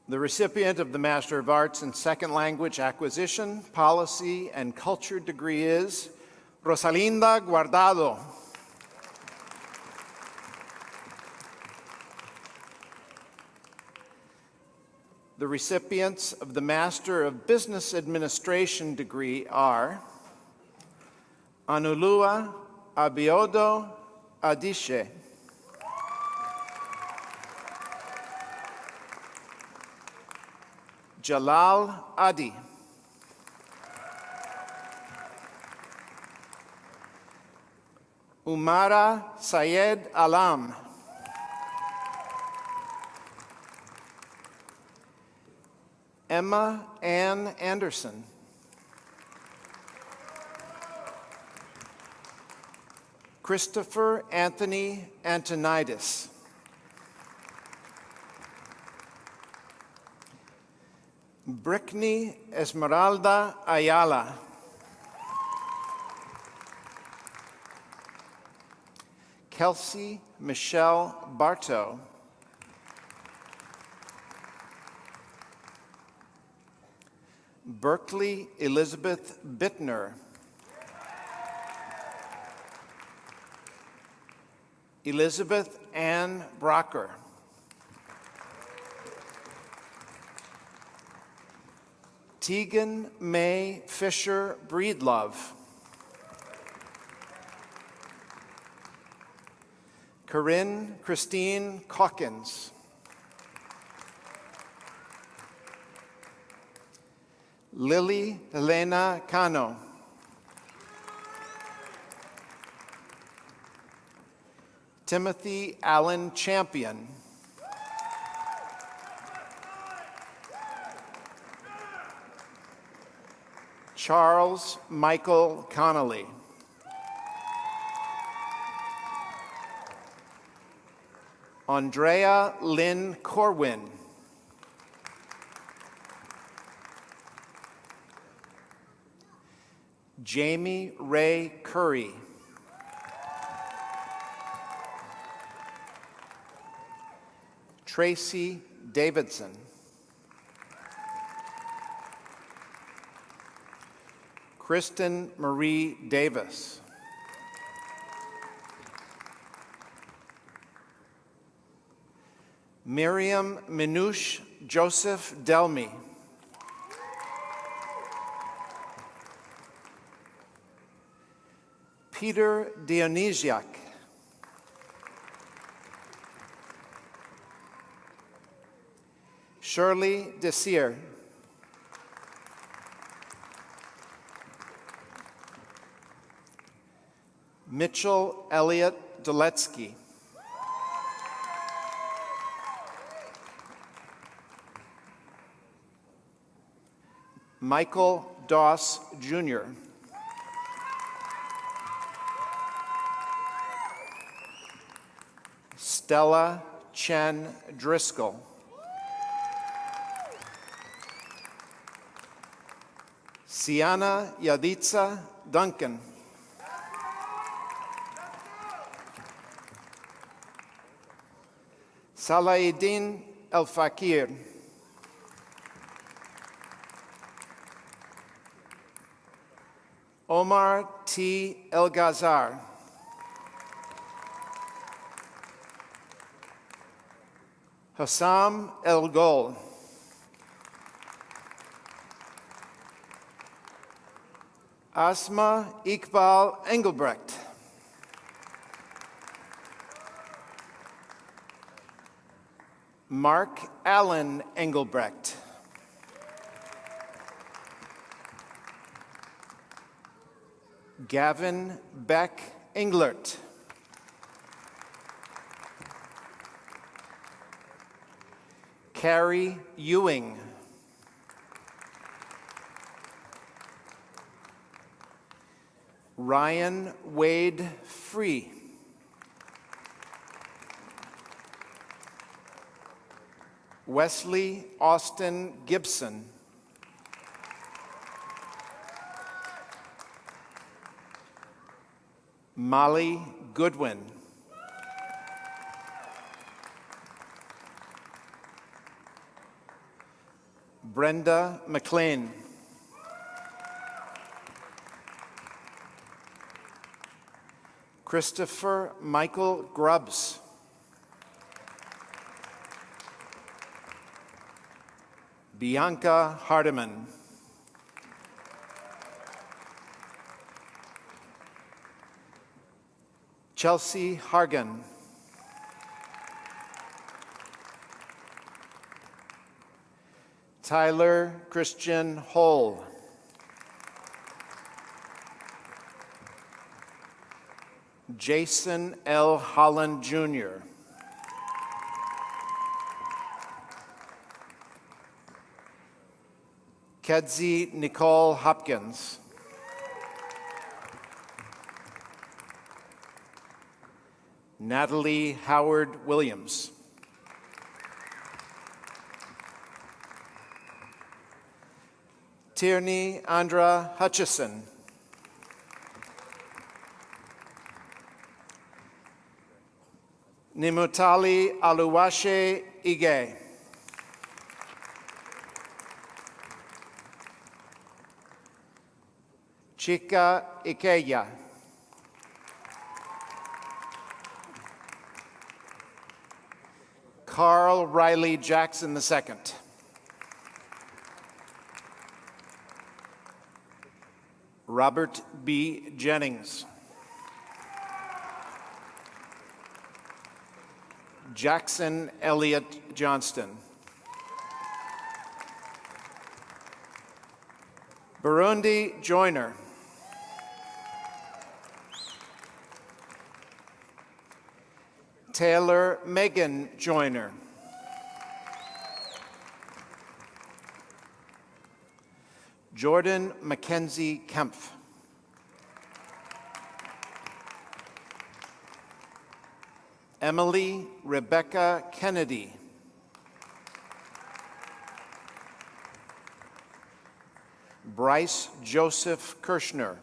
Speaker 9: The recipient of the Master of Arts in Second Language Acquisition, Policy, and Culture degree is Rosalinda Guardado. The recipients of the Master of Business Administration degree are Anulua Abiodo Adishe, Jalal Adi, Umara Sayed Alam, Emma Ann Anderson, Christopher Anthony Antonides, Brickney Esmeralda Ayala, Kelsey Michelle Bartow, Berkeley Elizabeth Bittner, Elizabeth Ann Brocker, Tegan May Fisher Breedlove, Corinne Christine Calkins, Lily Helena Cano, Timothy Allen Champion, Charles Michael Connolly, Andrea Lynn Corwin, Jamie Ray Curry, Tracy Davidson, Kristen Marie Davis, Miriam Minouche Joseph Delmy. Peter Dionysiak. Shirley Desir. Mitchell Elliott Doletsky. Michael Doss, Jr. Stella Chen Driscoll. Siana Yaditza Duncan. Salahuddin El Fakir. Omar T. El Ghazar. Hassam El Gol. Asma Iqbal Engelbrecht. Mark Allen Engelbrecht. Gavin Beck Englert. Carrie Ewing. Ryan Wade Free. Wesley Austin Gibson. Molly Goodwin. Brenda McLean. Christopher Michael Grubbs. Bianca Hardiman. Chelsea Hargan. Tyler Christian Hole. Jason L. Holland, Jr. Kedzie Nicole Hopkins. Natalie Howard Williams. Tierney Andra Hutchison. Nimutali Aluwashe Ige. Chika Ikeya. Carl Riley Jackson II. Robert B. Jennings. Jackson Elliott Johnston. Burundi Joyner. Taylor Megan Joyner. Jordan Mackenzie Kempf. Emily Rebecca Kennedy. Bryce Joseph Kirschner.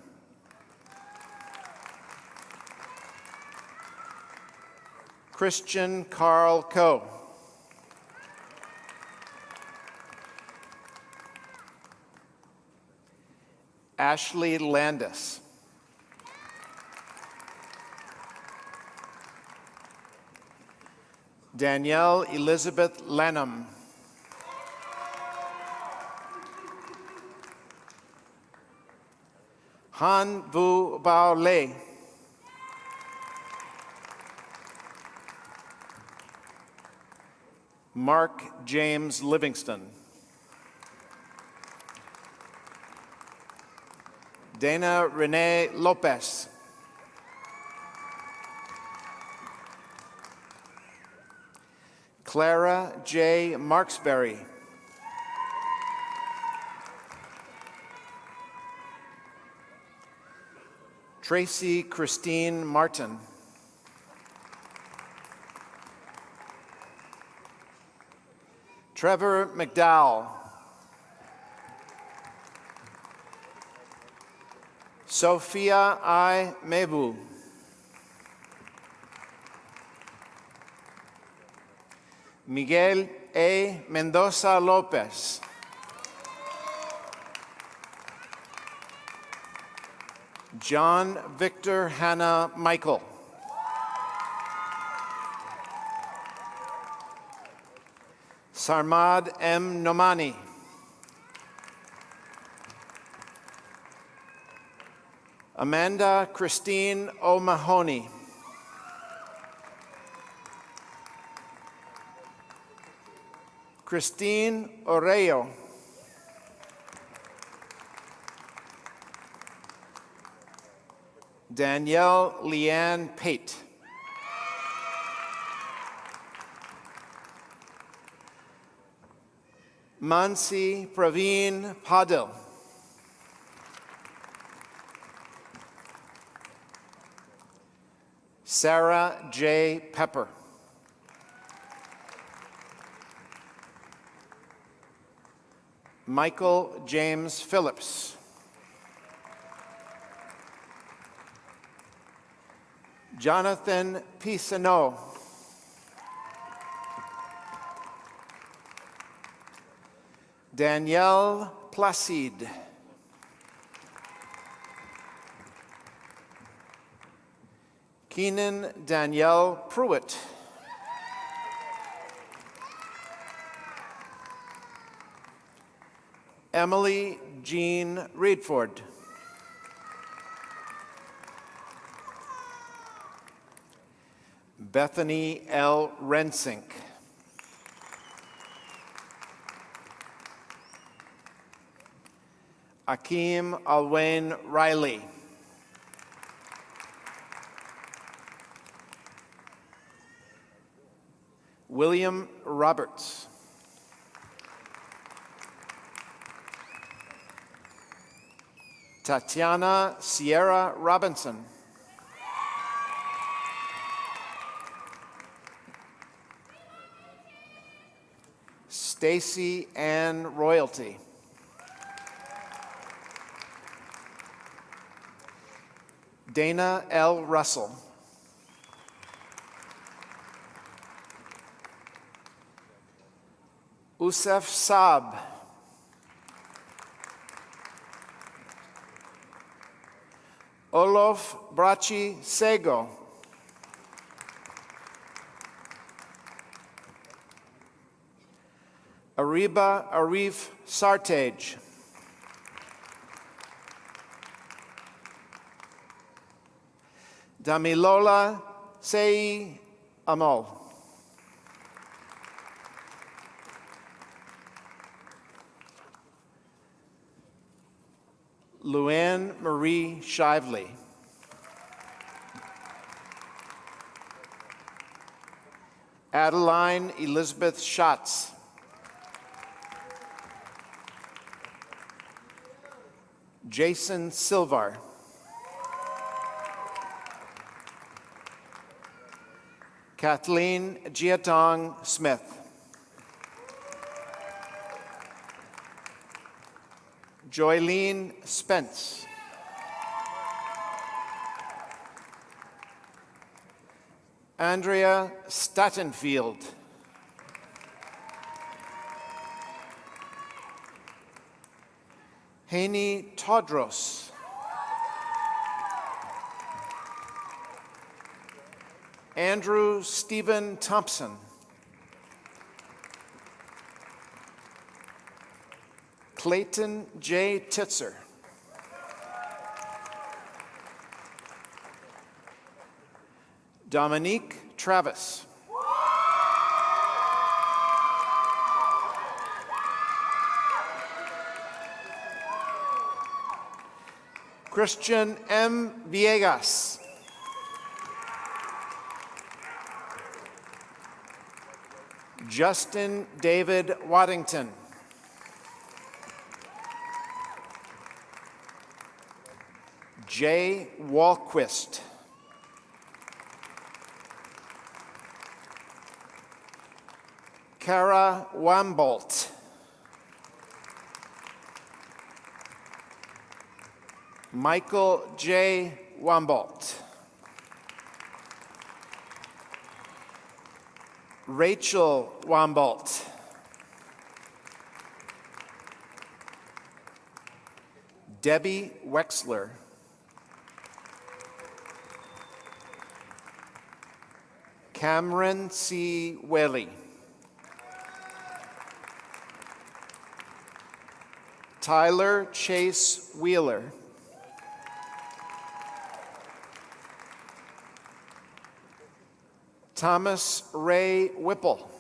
Speaker 9: Christian Carl Coe. Ashley Landis. Danielle Elizabeth Lanham. Han Vu Bao Le. Mark James Livingston. Dana Renee Lopez. Clara J. Marksberry. Tracy Christine Martin. Trevor McDowell. Sophia I. Mebu. Miguel A. Mendoza Lopez. John Victor Hannah Michael. Sarmad M. Nomani. Amanda Christine O'Mahony. Christine Oreo. Danielle Leanne Pate. Mansi Praveen Padil. Sarah J. Pepper. Michael James Phillips. Jonathan Pisano. Danielle Placide. Keenan Danielle Pruitt. Emily Jean Reedford. Bethany L. Rensink. Akeem Alwayne Riley. William Roberts. Tatiana Sierra Robinson. Stacy Ann Royalty. Dana L. Russell. Usef Saab. Olof Brachi Sego. Ariba Arif Sartage. Damilola Sei Amol. Luann Marie Shively. Adeline Elizabeth Schatz. Jason Silvar. Kathleen Giatong Smith. Joylene Spence. Andrea Stattenfield. Haney Todros. Andrew Stephen Thompson. Clayton J. Titzer. Dominique Travis. Christian M. Villegas. Justin David Waddington. Jay Walquist. Kara Wambolt. Michael J. Wambolt. Rachel Wambolt. Debbie Wexler. Cameron C. Whaley. Tyler Chase Wheeler. Thomas Ray Whipple.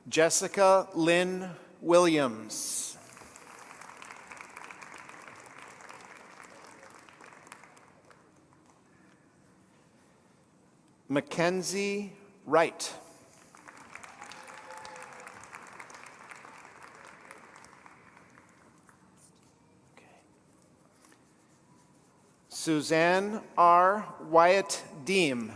Speaker 9: Jessica Lynn Williams. Mackenzie Wright. Suzanne R. Wyatt Deem.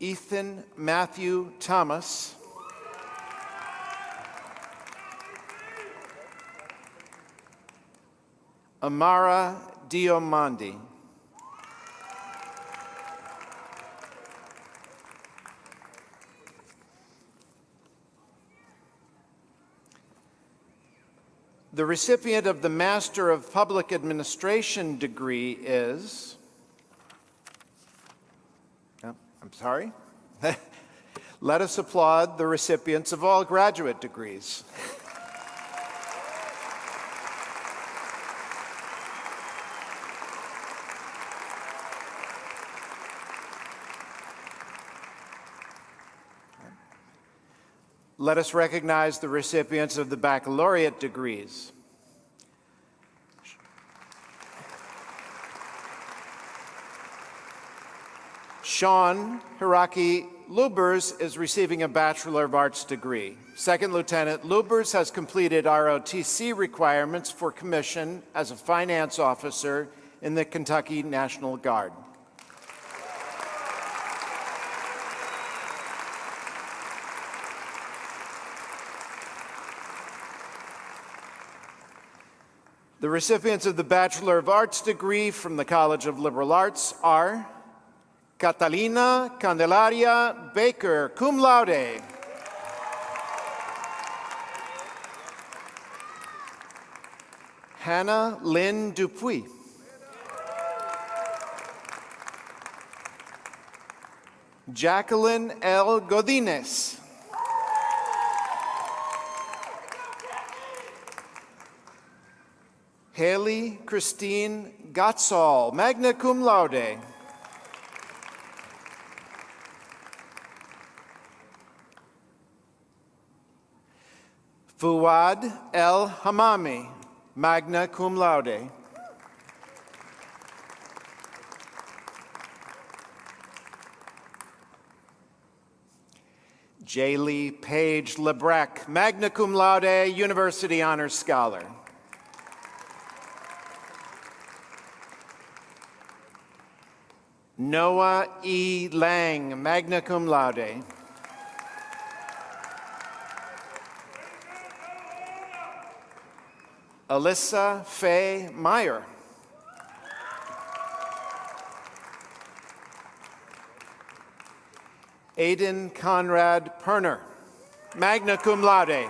Speaker 9: Ethan Matthew Thomas. Amara Diomandi. The recipient of the Master of Public Administration degree is, I'm sorry. Let us applaud the recipients of all graduate degrees. Let us recognize the recipients of the baccalaureate degrees. Sean Hiraki Lubers is receiving a Bachelor of Arts degree. Second Lieutenant Lubers has completed ROTC requirements for commission as a finance officer in the Kentucky National Guard. The recipients of the Bachelor of Arts degree from the College of Liberal Arts are Catalina Candelaria Baker, cum laude. Hannah Lynn Dupuy. Jacqueline L. Godinez. Haley Christine Gotzall, magna cum laude. Fuad El Hamami, magna cum laude. Jaylee Page Lebrec, magna cum laude, University Honors Scholar. Noah E. Lang, magna cum laude. Alyssa Faye Meyer. Aiden Conrad Perner, magna cum laude.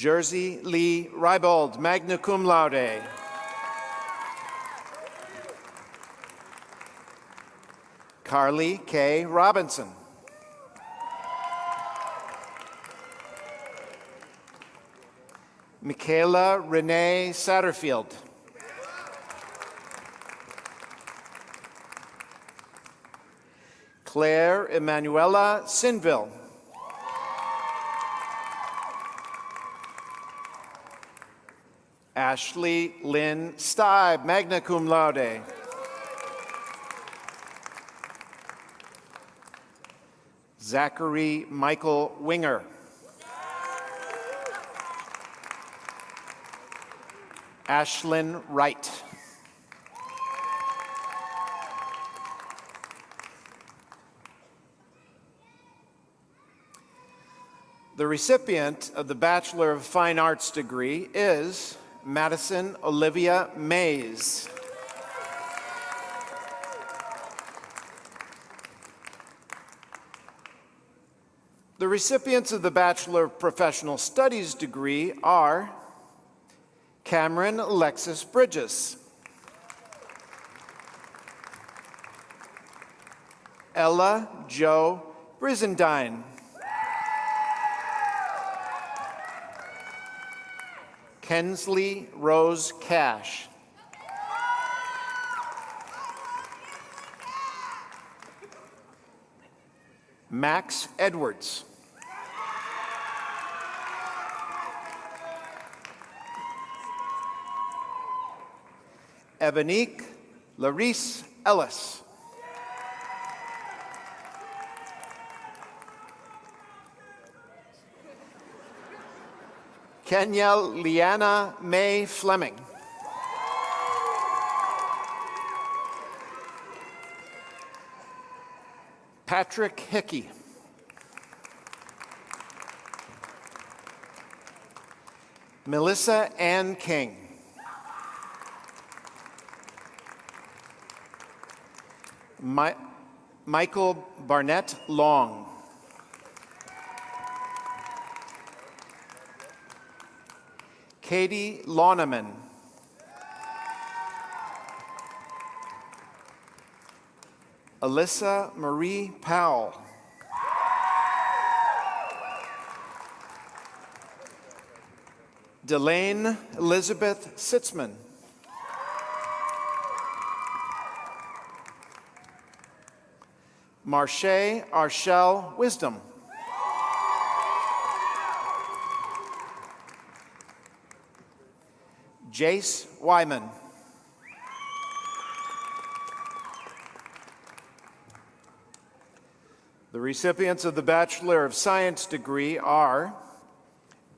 Speaker 9: Jersey Lee Rybold, magna cum laude. Carly K. Robinson. Michaela Renee Satterfield. Claire Emanuela Sinville. Ashley Lynn Stibe, magna cum laude. Zachary Michael Winger. Ashlyn Wright. The recipient of the Bachelor of Fine Arts degree is Madison Olivia Mays. The recipients of the Bachelor of Professional Studies degree are Cameron Alexis Bridges, Ella Jo Brizendine, Kensley Rose Cash, Max Edwards, Ebonique Larice Ellis, Kenya Liana May Fleming, Patrick Hickey, Melissa Ann King, Michael Barnett Long, Katie Launeman, Alyssa Marie Powell, Delane Elizabeth Sitzman, Marche Arshel Wisdom, Jace Wyman, the recipients of the Bachelor of Science degree are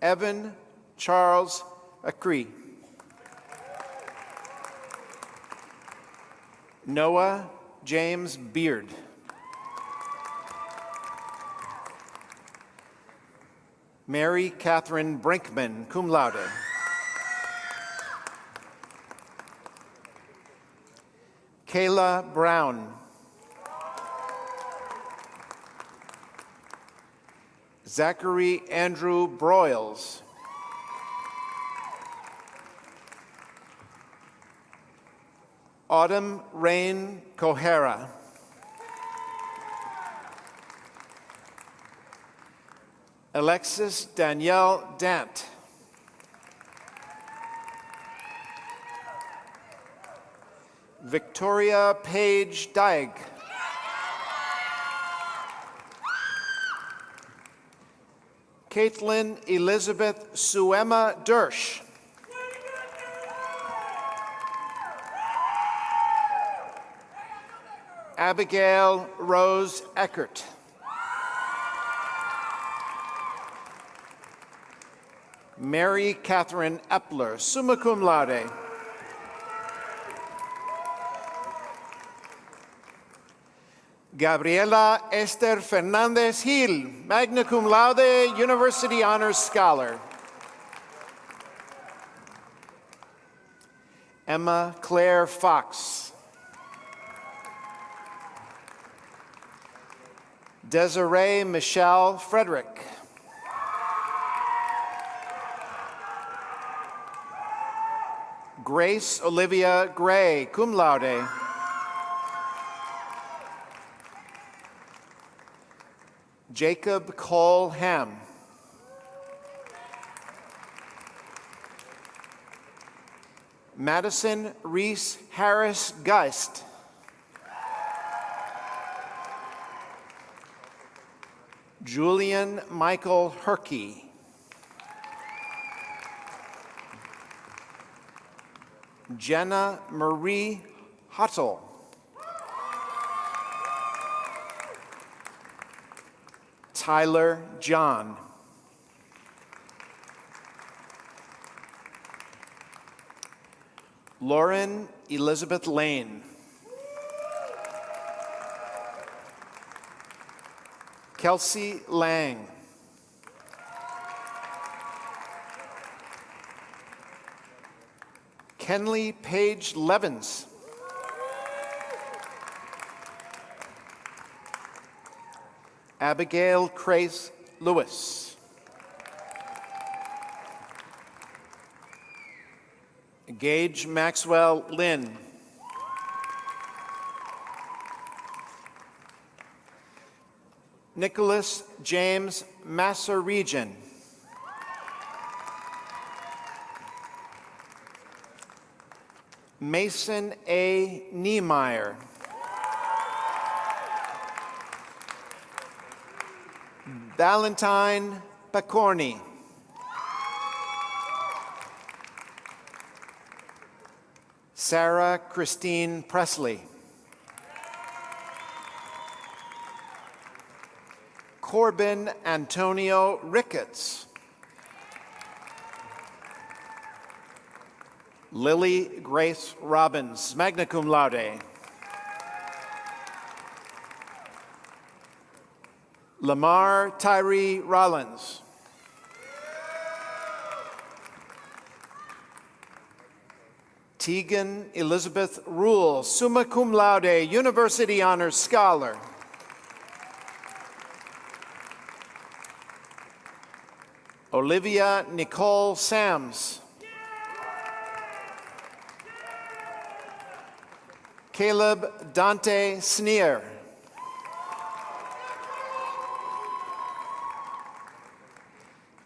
Speaker 9: Evan Charles Acree, Noah James Beard, Mary Catherine Brinkman, cum laude, Kayla Brown, Zachary Andrew Broyles, Autumn Rain Kohara, Alexis Danielle Dant, Victoria Page Daig, Caitlin Elizabeth Suema Dersh, Abigail Rose Eckert, Mary Catherine Epler, summa cum laude, Gabriela Esther Fernandez Gil, magna cum laude, University Honors Scholar, Emma Claire Fox, Desiree Michelle Frederick, Grace Olivia Gray, cum laude. Jacob Cole Ham. Madison Reese Harris Geist. Julian Michael Herkey. Jenna Marie Huttle. Tyler John. Lauren Elizabeth Lane. Kelsey Lang. Kenley Page Levins. Abigail Crace Lewis. Gage Maxwell Lynn. Nicholas James Massaregian. Mason A. Niemeyer. Valentine Pacorni. Sarah Christine Presley. Corbin Antonio Ricketts. Lily Grace Robbins, magna cum laude. Lamar Tyree Rollins. Tegan Elizabeth Rule, summa cum laude, University Honors Scholar. Olivia Nicole Sams. Caleb Dante Sneer.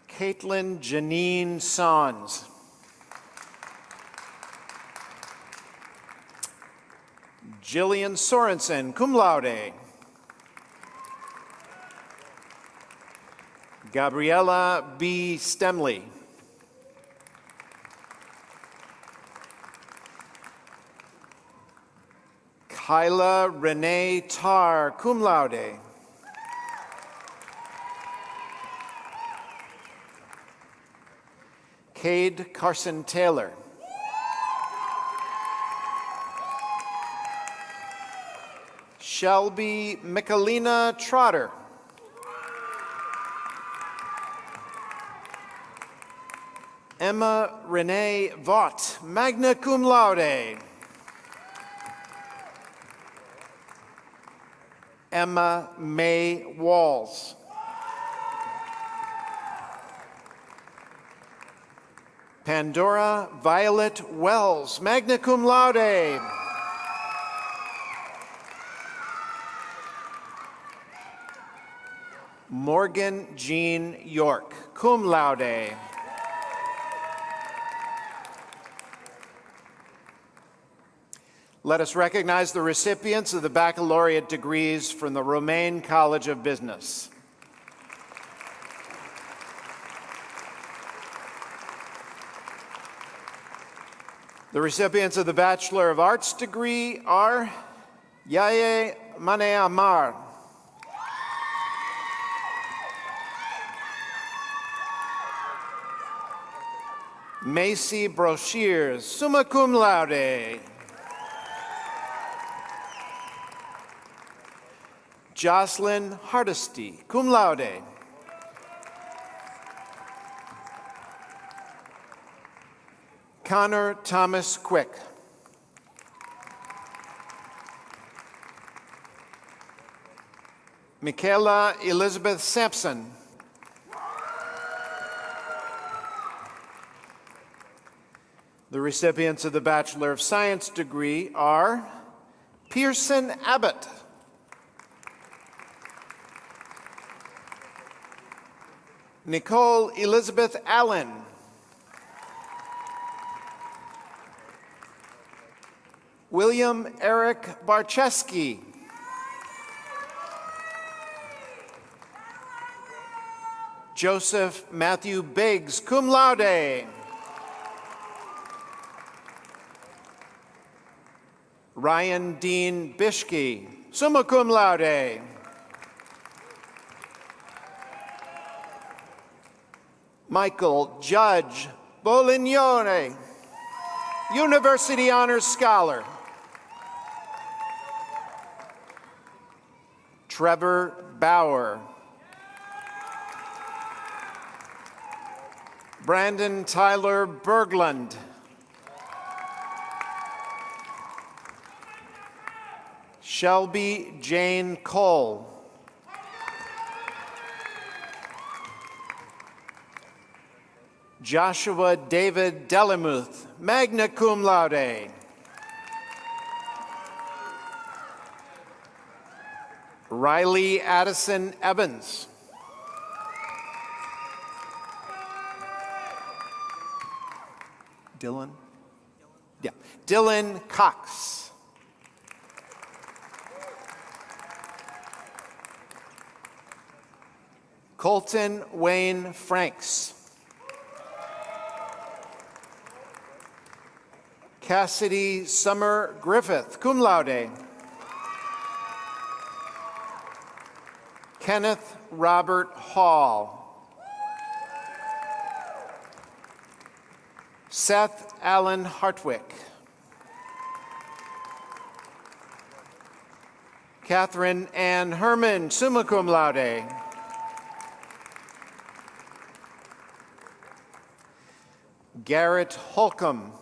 Speaker 9: Caitlin Janine Sons. Jillian Sorensen, cum laude. Gabriella B. Stemley. Kyla Renee Tarr, cum laude. Cade Carson Taylor. Shelby Michelina Trotter. Emma Renee Vaught, magna cum laude. Emma May Walls. Pandora Violet Wells, magna cum laude. Morgan Jean York, cum laude. Let us recognize the recipients of the baccalaureate degrees from the Romain College of Business. The recipients of the Bachelor of Arts degree are Yaye Mane Amar, Macy Broshiers, summa cum laude. Jocelyn Hardesty, cum laude. Connor Thomas Quick. Michaela Elizabeth Sampson. The recipients of the Bachelor of Science degree are Pearson Abbott, Nicole Elizabeth Allen, William Eric Barczewski, Joseph Matthew Biggs, cum laude. Ryan Dean Bishke, summa cum laude. Michael Judge Bolignone, University Honors Scholar. Trevor Bauer. Brandon Tyler Berglund. Shelby Jane Cole. Joshua David Delamuth, magna cum laude. Riley Addison Evans. Dylan? Yeah. Dylan Cox. Colton Wayne Franks. Cassidy Summer Griffith, cum laude. Kenneth Robert Hall. Seth Allen Hartwick. Catherine Ann Herman, summa cum laude. Garrett Holcomb.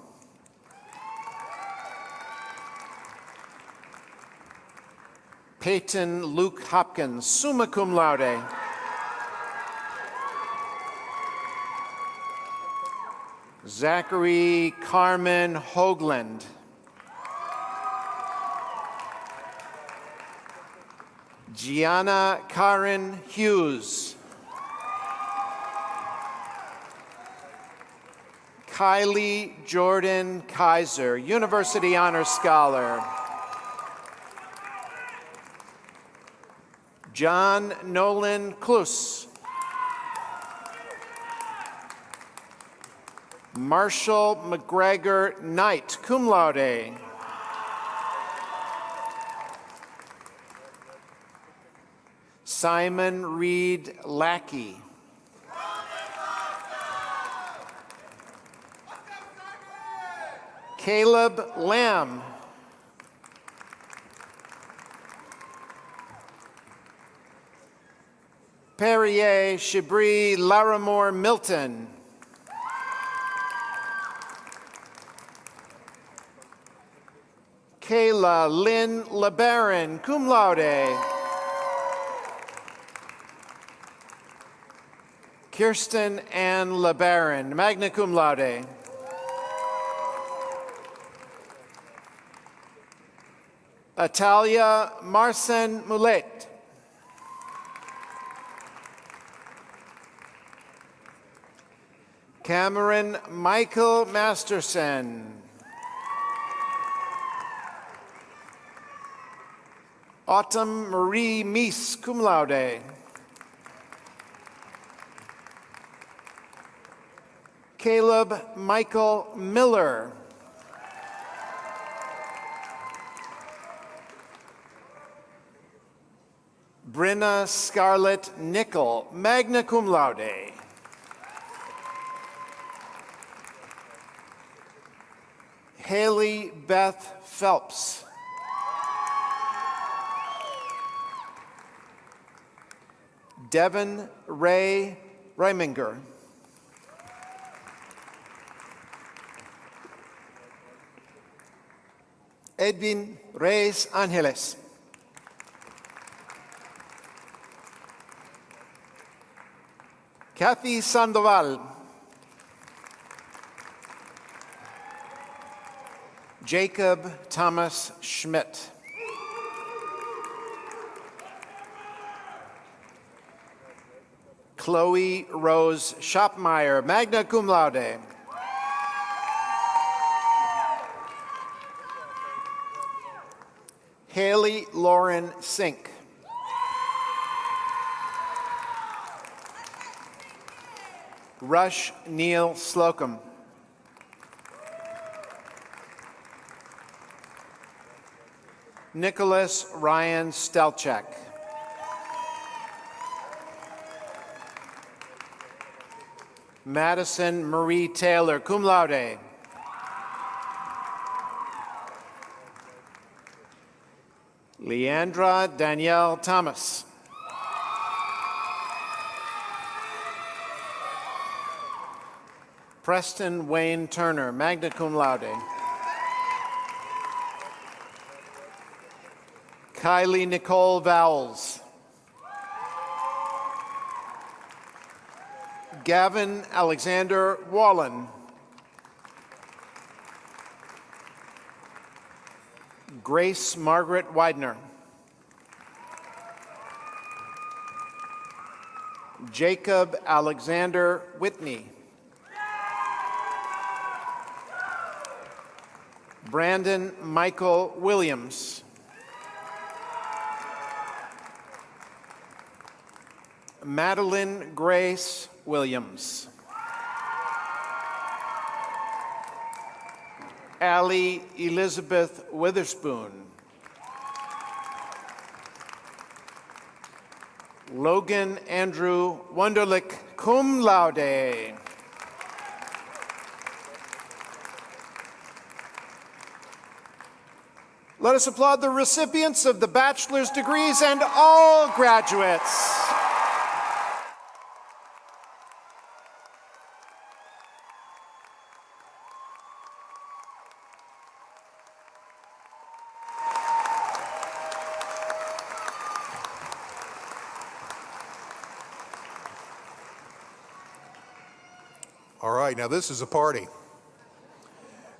Speaker 9: Peyton Luke Hopkins, summa cum laude. Zachary Carmen Hoagland. Gianna Karen Hughes. Kylie Jordan Kaiser, University Honors Scholar. John Nolan Klus. Marshall McGregor Knight, cum laude. Simon Reed Lackey. Caleb Lamb. Perrier Chabris Larimore Milton. Kayla Lynn LeBaron, cum laude. Kirsten Ann LeBaron, magna cum laude. Atalia Marcin Mulet. Cameron Michael Masterson. Autumn Marie Meese, cum laude. Caleb Michael Miller. Brenna Scarlett Nickel, magna cum laude. Haley Beth Phelps. Devin Ray Reiminger. Edwin Reyes Angeles. Kathy Sandoval. Jacob Thomas Schmidt. Chloe Rose Schopmeyer, magna cum laude. Haley Lauren Sink. Rush Neil Slocum. Nicholas Ryan Stelchak. Madison Marie Taylor, cum laude. Leandra Danielle Thomas. Preston Wayne Turner, magna cum laude. Kylie Nicole Vowles. Gavin Alexander Wallen. Grace Margaret Widener. Jacob Alexander Whitney. Brandon Michael Williams. Madeline Grace Williams. Allie Elizabeth Witherspoon. Logan Andrew Wunderlich, cum laude. Let us applaud the recipients of the bachelor's degrees and all graduates.
Speaker 5: All right, now this is a party.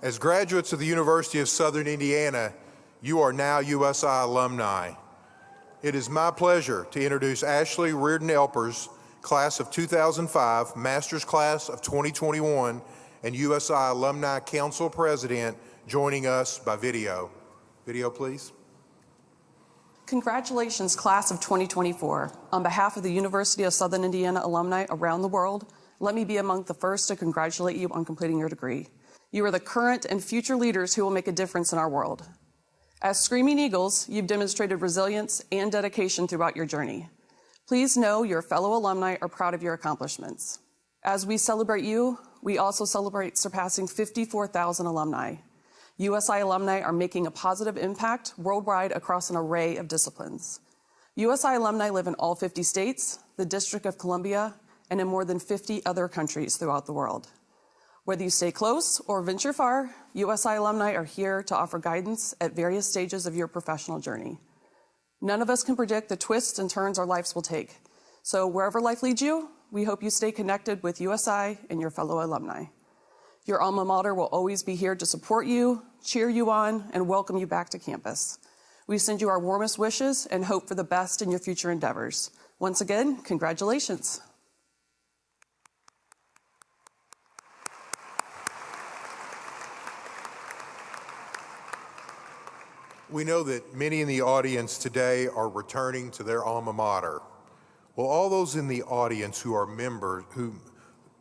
Speaker 5: As graduates of the University of Southern Indiana, you are now USI alumni. It is my pleasure to introduce Ashley Reardon Elpers, class of 2005, master's class of 2021, and USI Alumni Council President, joining us by video. Video, please.
Speaker 10: Congratulations, class of 2024. On behalf of the University of Southern Indiana alumni around the world, let me be among the first to congratulate you on completing your degree. You are the current and future leaders who will make a difference in our world. As Screaming Eagles, you've demonstrated resilience and dedication throughout your journey. Please know your fellow alumni are proud of your accomplishments. As we celebrate you, we also celebrate surpassing 54,000 alumni. USI alumni are making a positive impact worldwide across an array of disciplines. USI alumni live in all 50 states, the District of Columbia, and in more than 50 other countries throughout the world. Whether you stay close or venture far, USI alumni are here to offer guidance at various stages of your professional journey. None of us can predict the twists and turns our lives will take. So wherever life leads you, we hope you stay connected with USI and your fellow alumni. Your alma mater will always be here to support you, cheer you on, and welcome you back to campus. We send you our warmest wishes and hope for the best in your future endeavors. Once again, congratulations.
Speaker 5: We know that many in the audience today are returning to their alma mater. Well, all those in the audience who are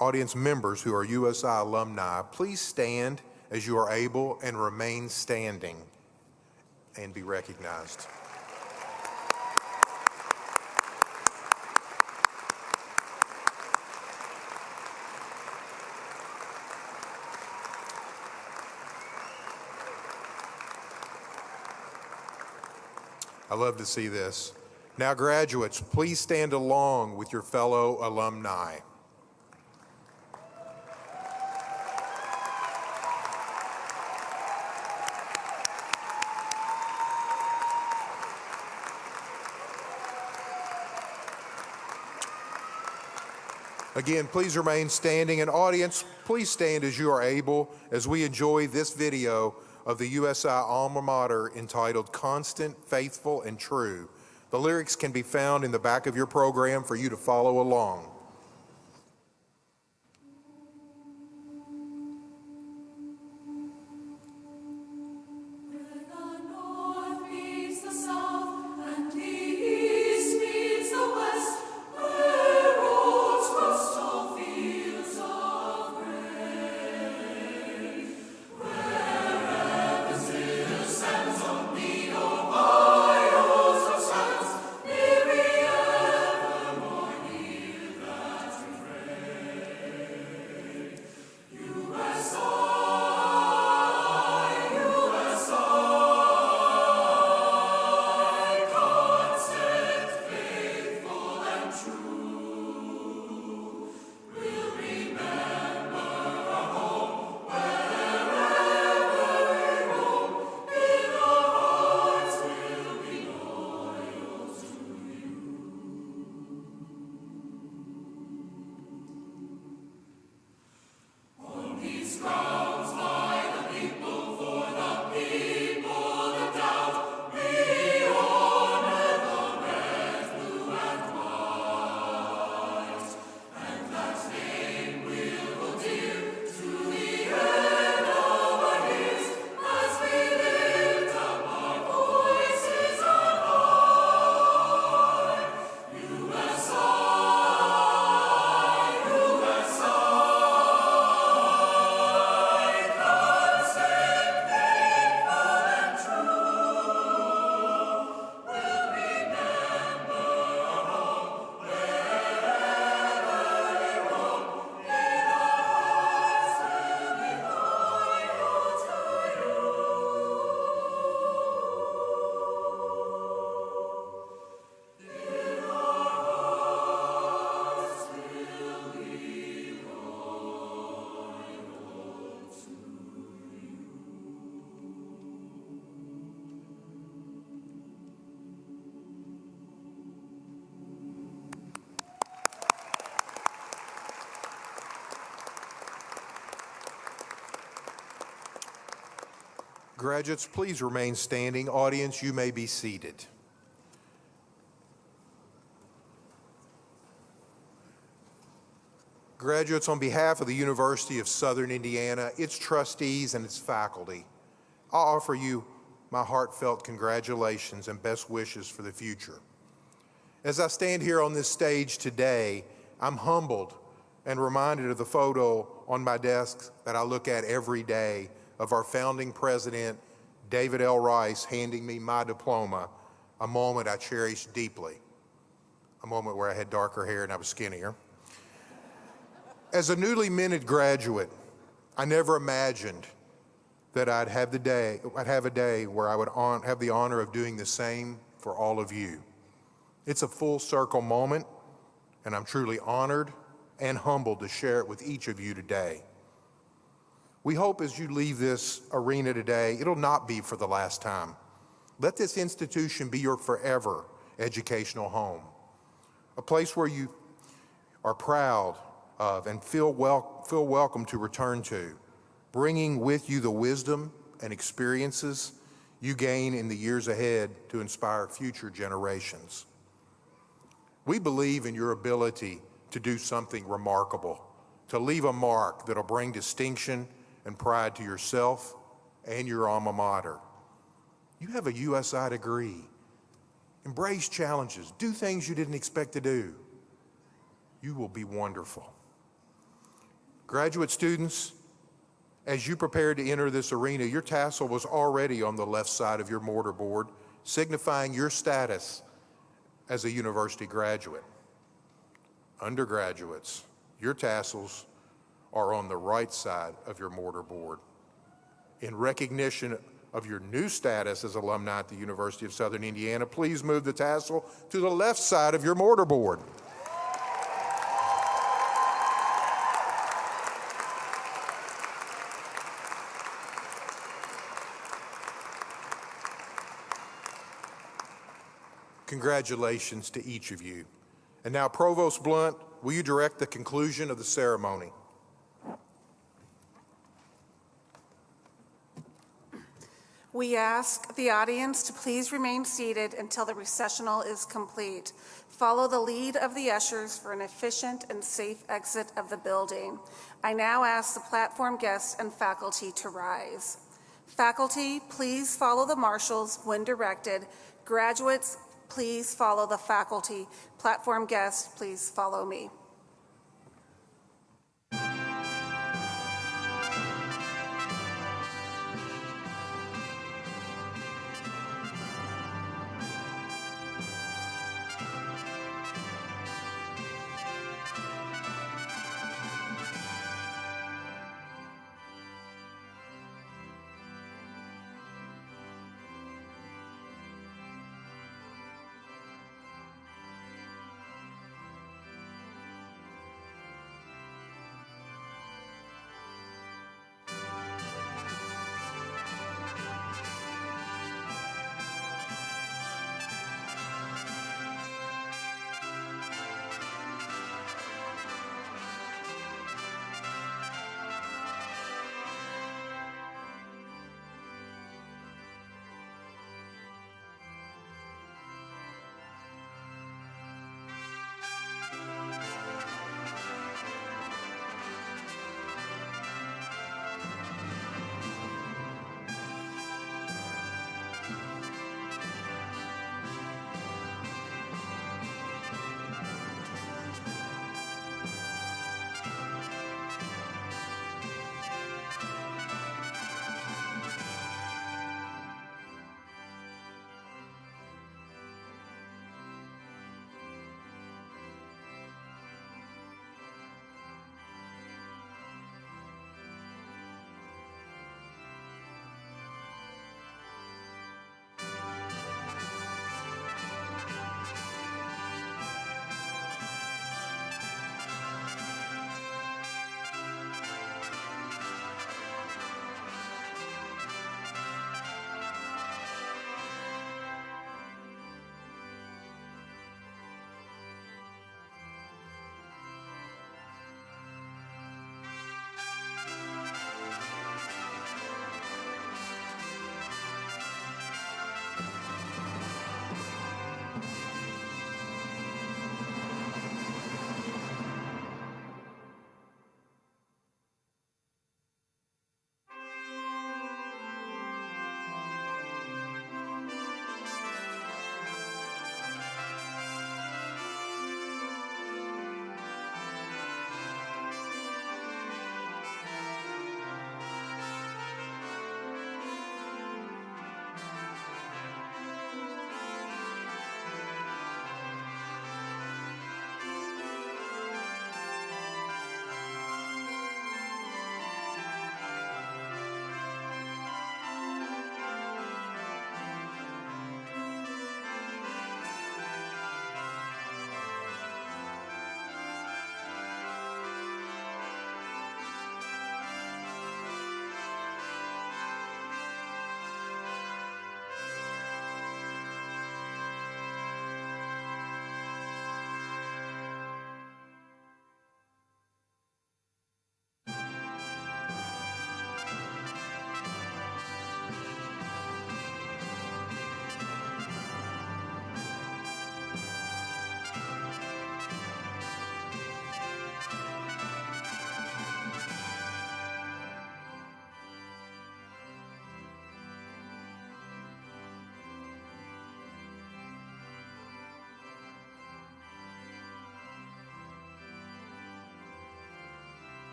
Speaker 5: audience members who are USI alumni, please stand as you are able and remain standing and be recognized. I love to see this. Now, graduates, please stand along with your fellow alumni. Again, please remain standing, and audience, please stand as you are able as we enjoy this video of the USI alma mater entitled Constant, Faithful, and True. The lyrics can be found in the back of your program for you to follow along. Graduates, please remain standing. Audience, you may be seated. Graduates, on behalf of the University of Southern Indiana, its trustees, and its faculty, I offer you my heartfelt congratulations and best wishes for the future. As I stand here on this stage today, I'm humbled and reminded of the photo on my desk that I look at every day of our founding president, David L. Rice, handing me my diploma, a moment I cherish deeply, a moment where I had darker hair and I was skinnier. As a newly minted graduate, I never imagined that I'd have a day where I would have the honor of doing the same for all of you. It's a full circle moment, and I'm truly honored and humbled to share it with each of you today. We hope as you leave this arena today, it'll not be for the last time. Let this institution be your forever educational home, a place where you are proud of and feel welcome to return to, bringing with you the wisdom and experiences you gain in the years ahead to inspire future generations. We believe in your ability to do something remarkable, to leave a mark that'll bring distinction and pride to yourself and your alma mater. You have a USI degree. Embrace challenges. Do things you didn't expect to do. You will be wonderful. Graduate students, as you prepare to enter this arena, your tassel was already on the left side of your mortarboard, signifying your status as a university graduate. Undergraduates, your tassels are on the right side of your mortarboard. In recognition of your new status as alumni at the University of Southern Indiana, please move the tassel to the left side of your mortarboard. Congratulations to each of you. And now, Provost Blunt, will you direct the conclusion of the ceremony?
Speaker 3: We ask the audience to please remain seated until the recessional is complete. Follow the lead of the ushers for an efficient and safe exit of the building. I now ask the platform guests and faculty to rise. Faculty, please follow the marshals when directed. Graduates, please follow the faculty. Platform guests, please follow me.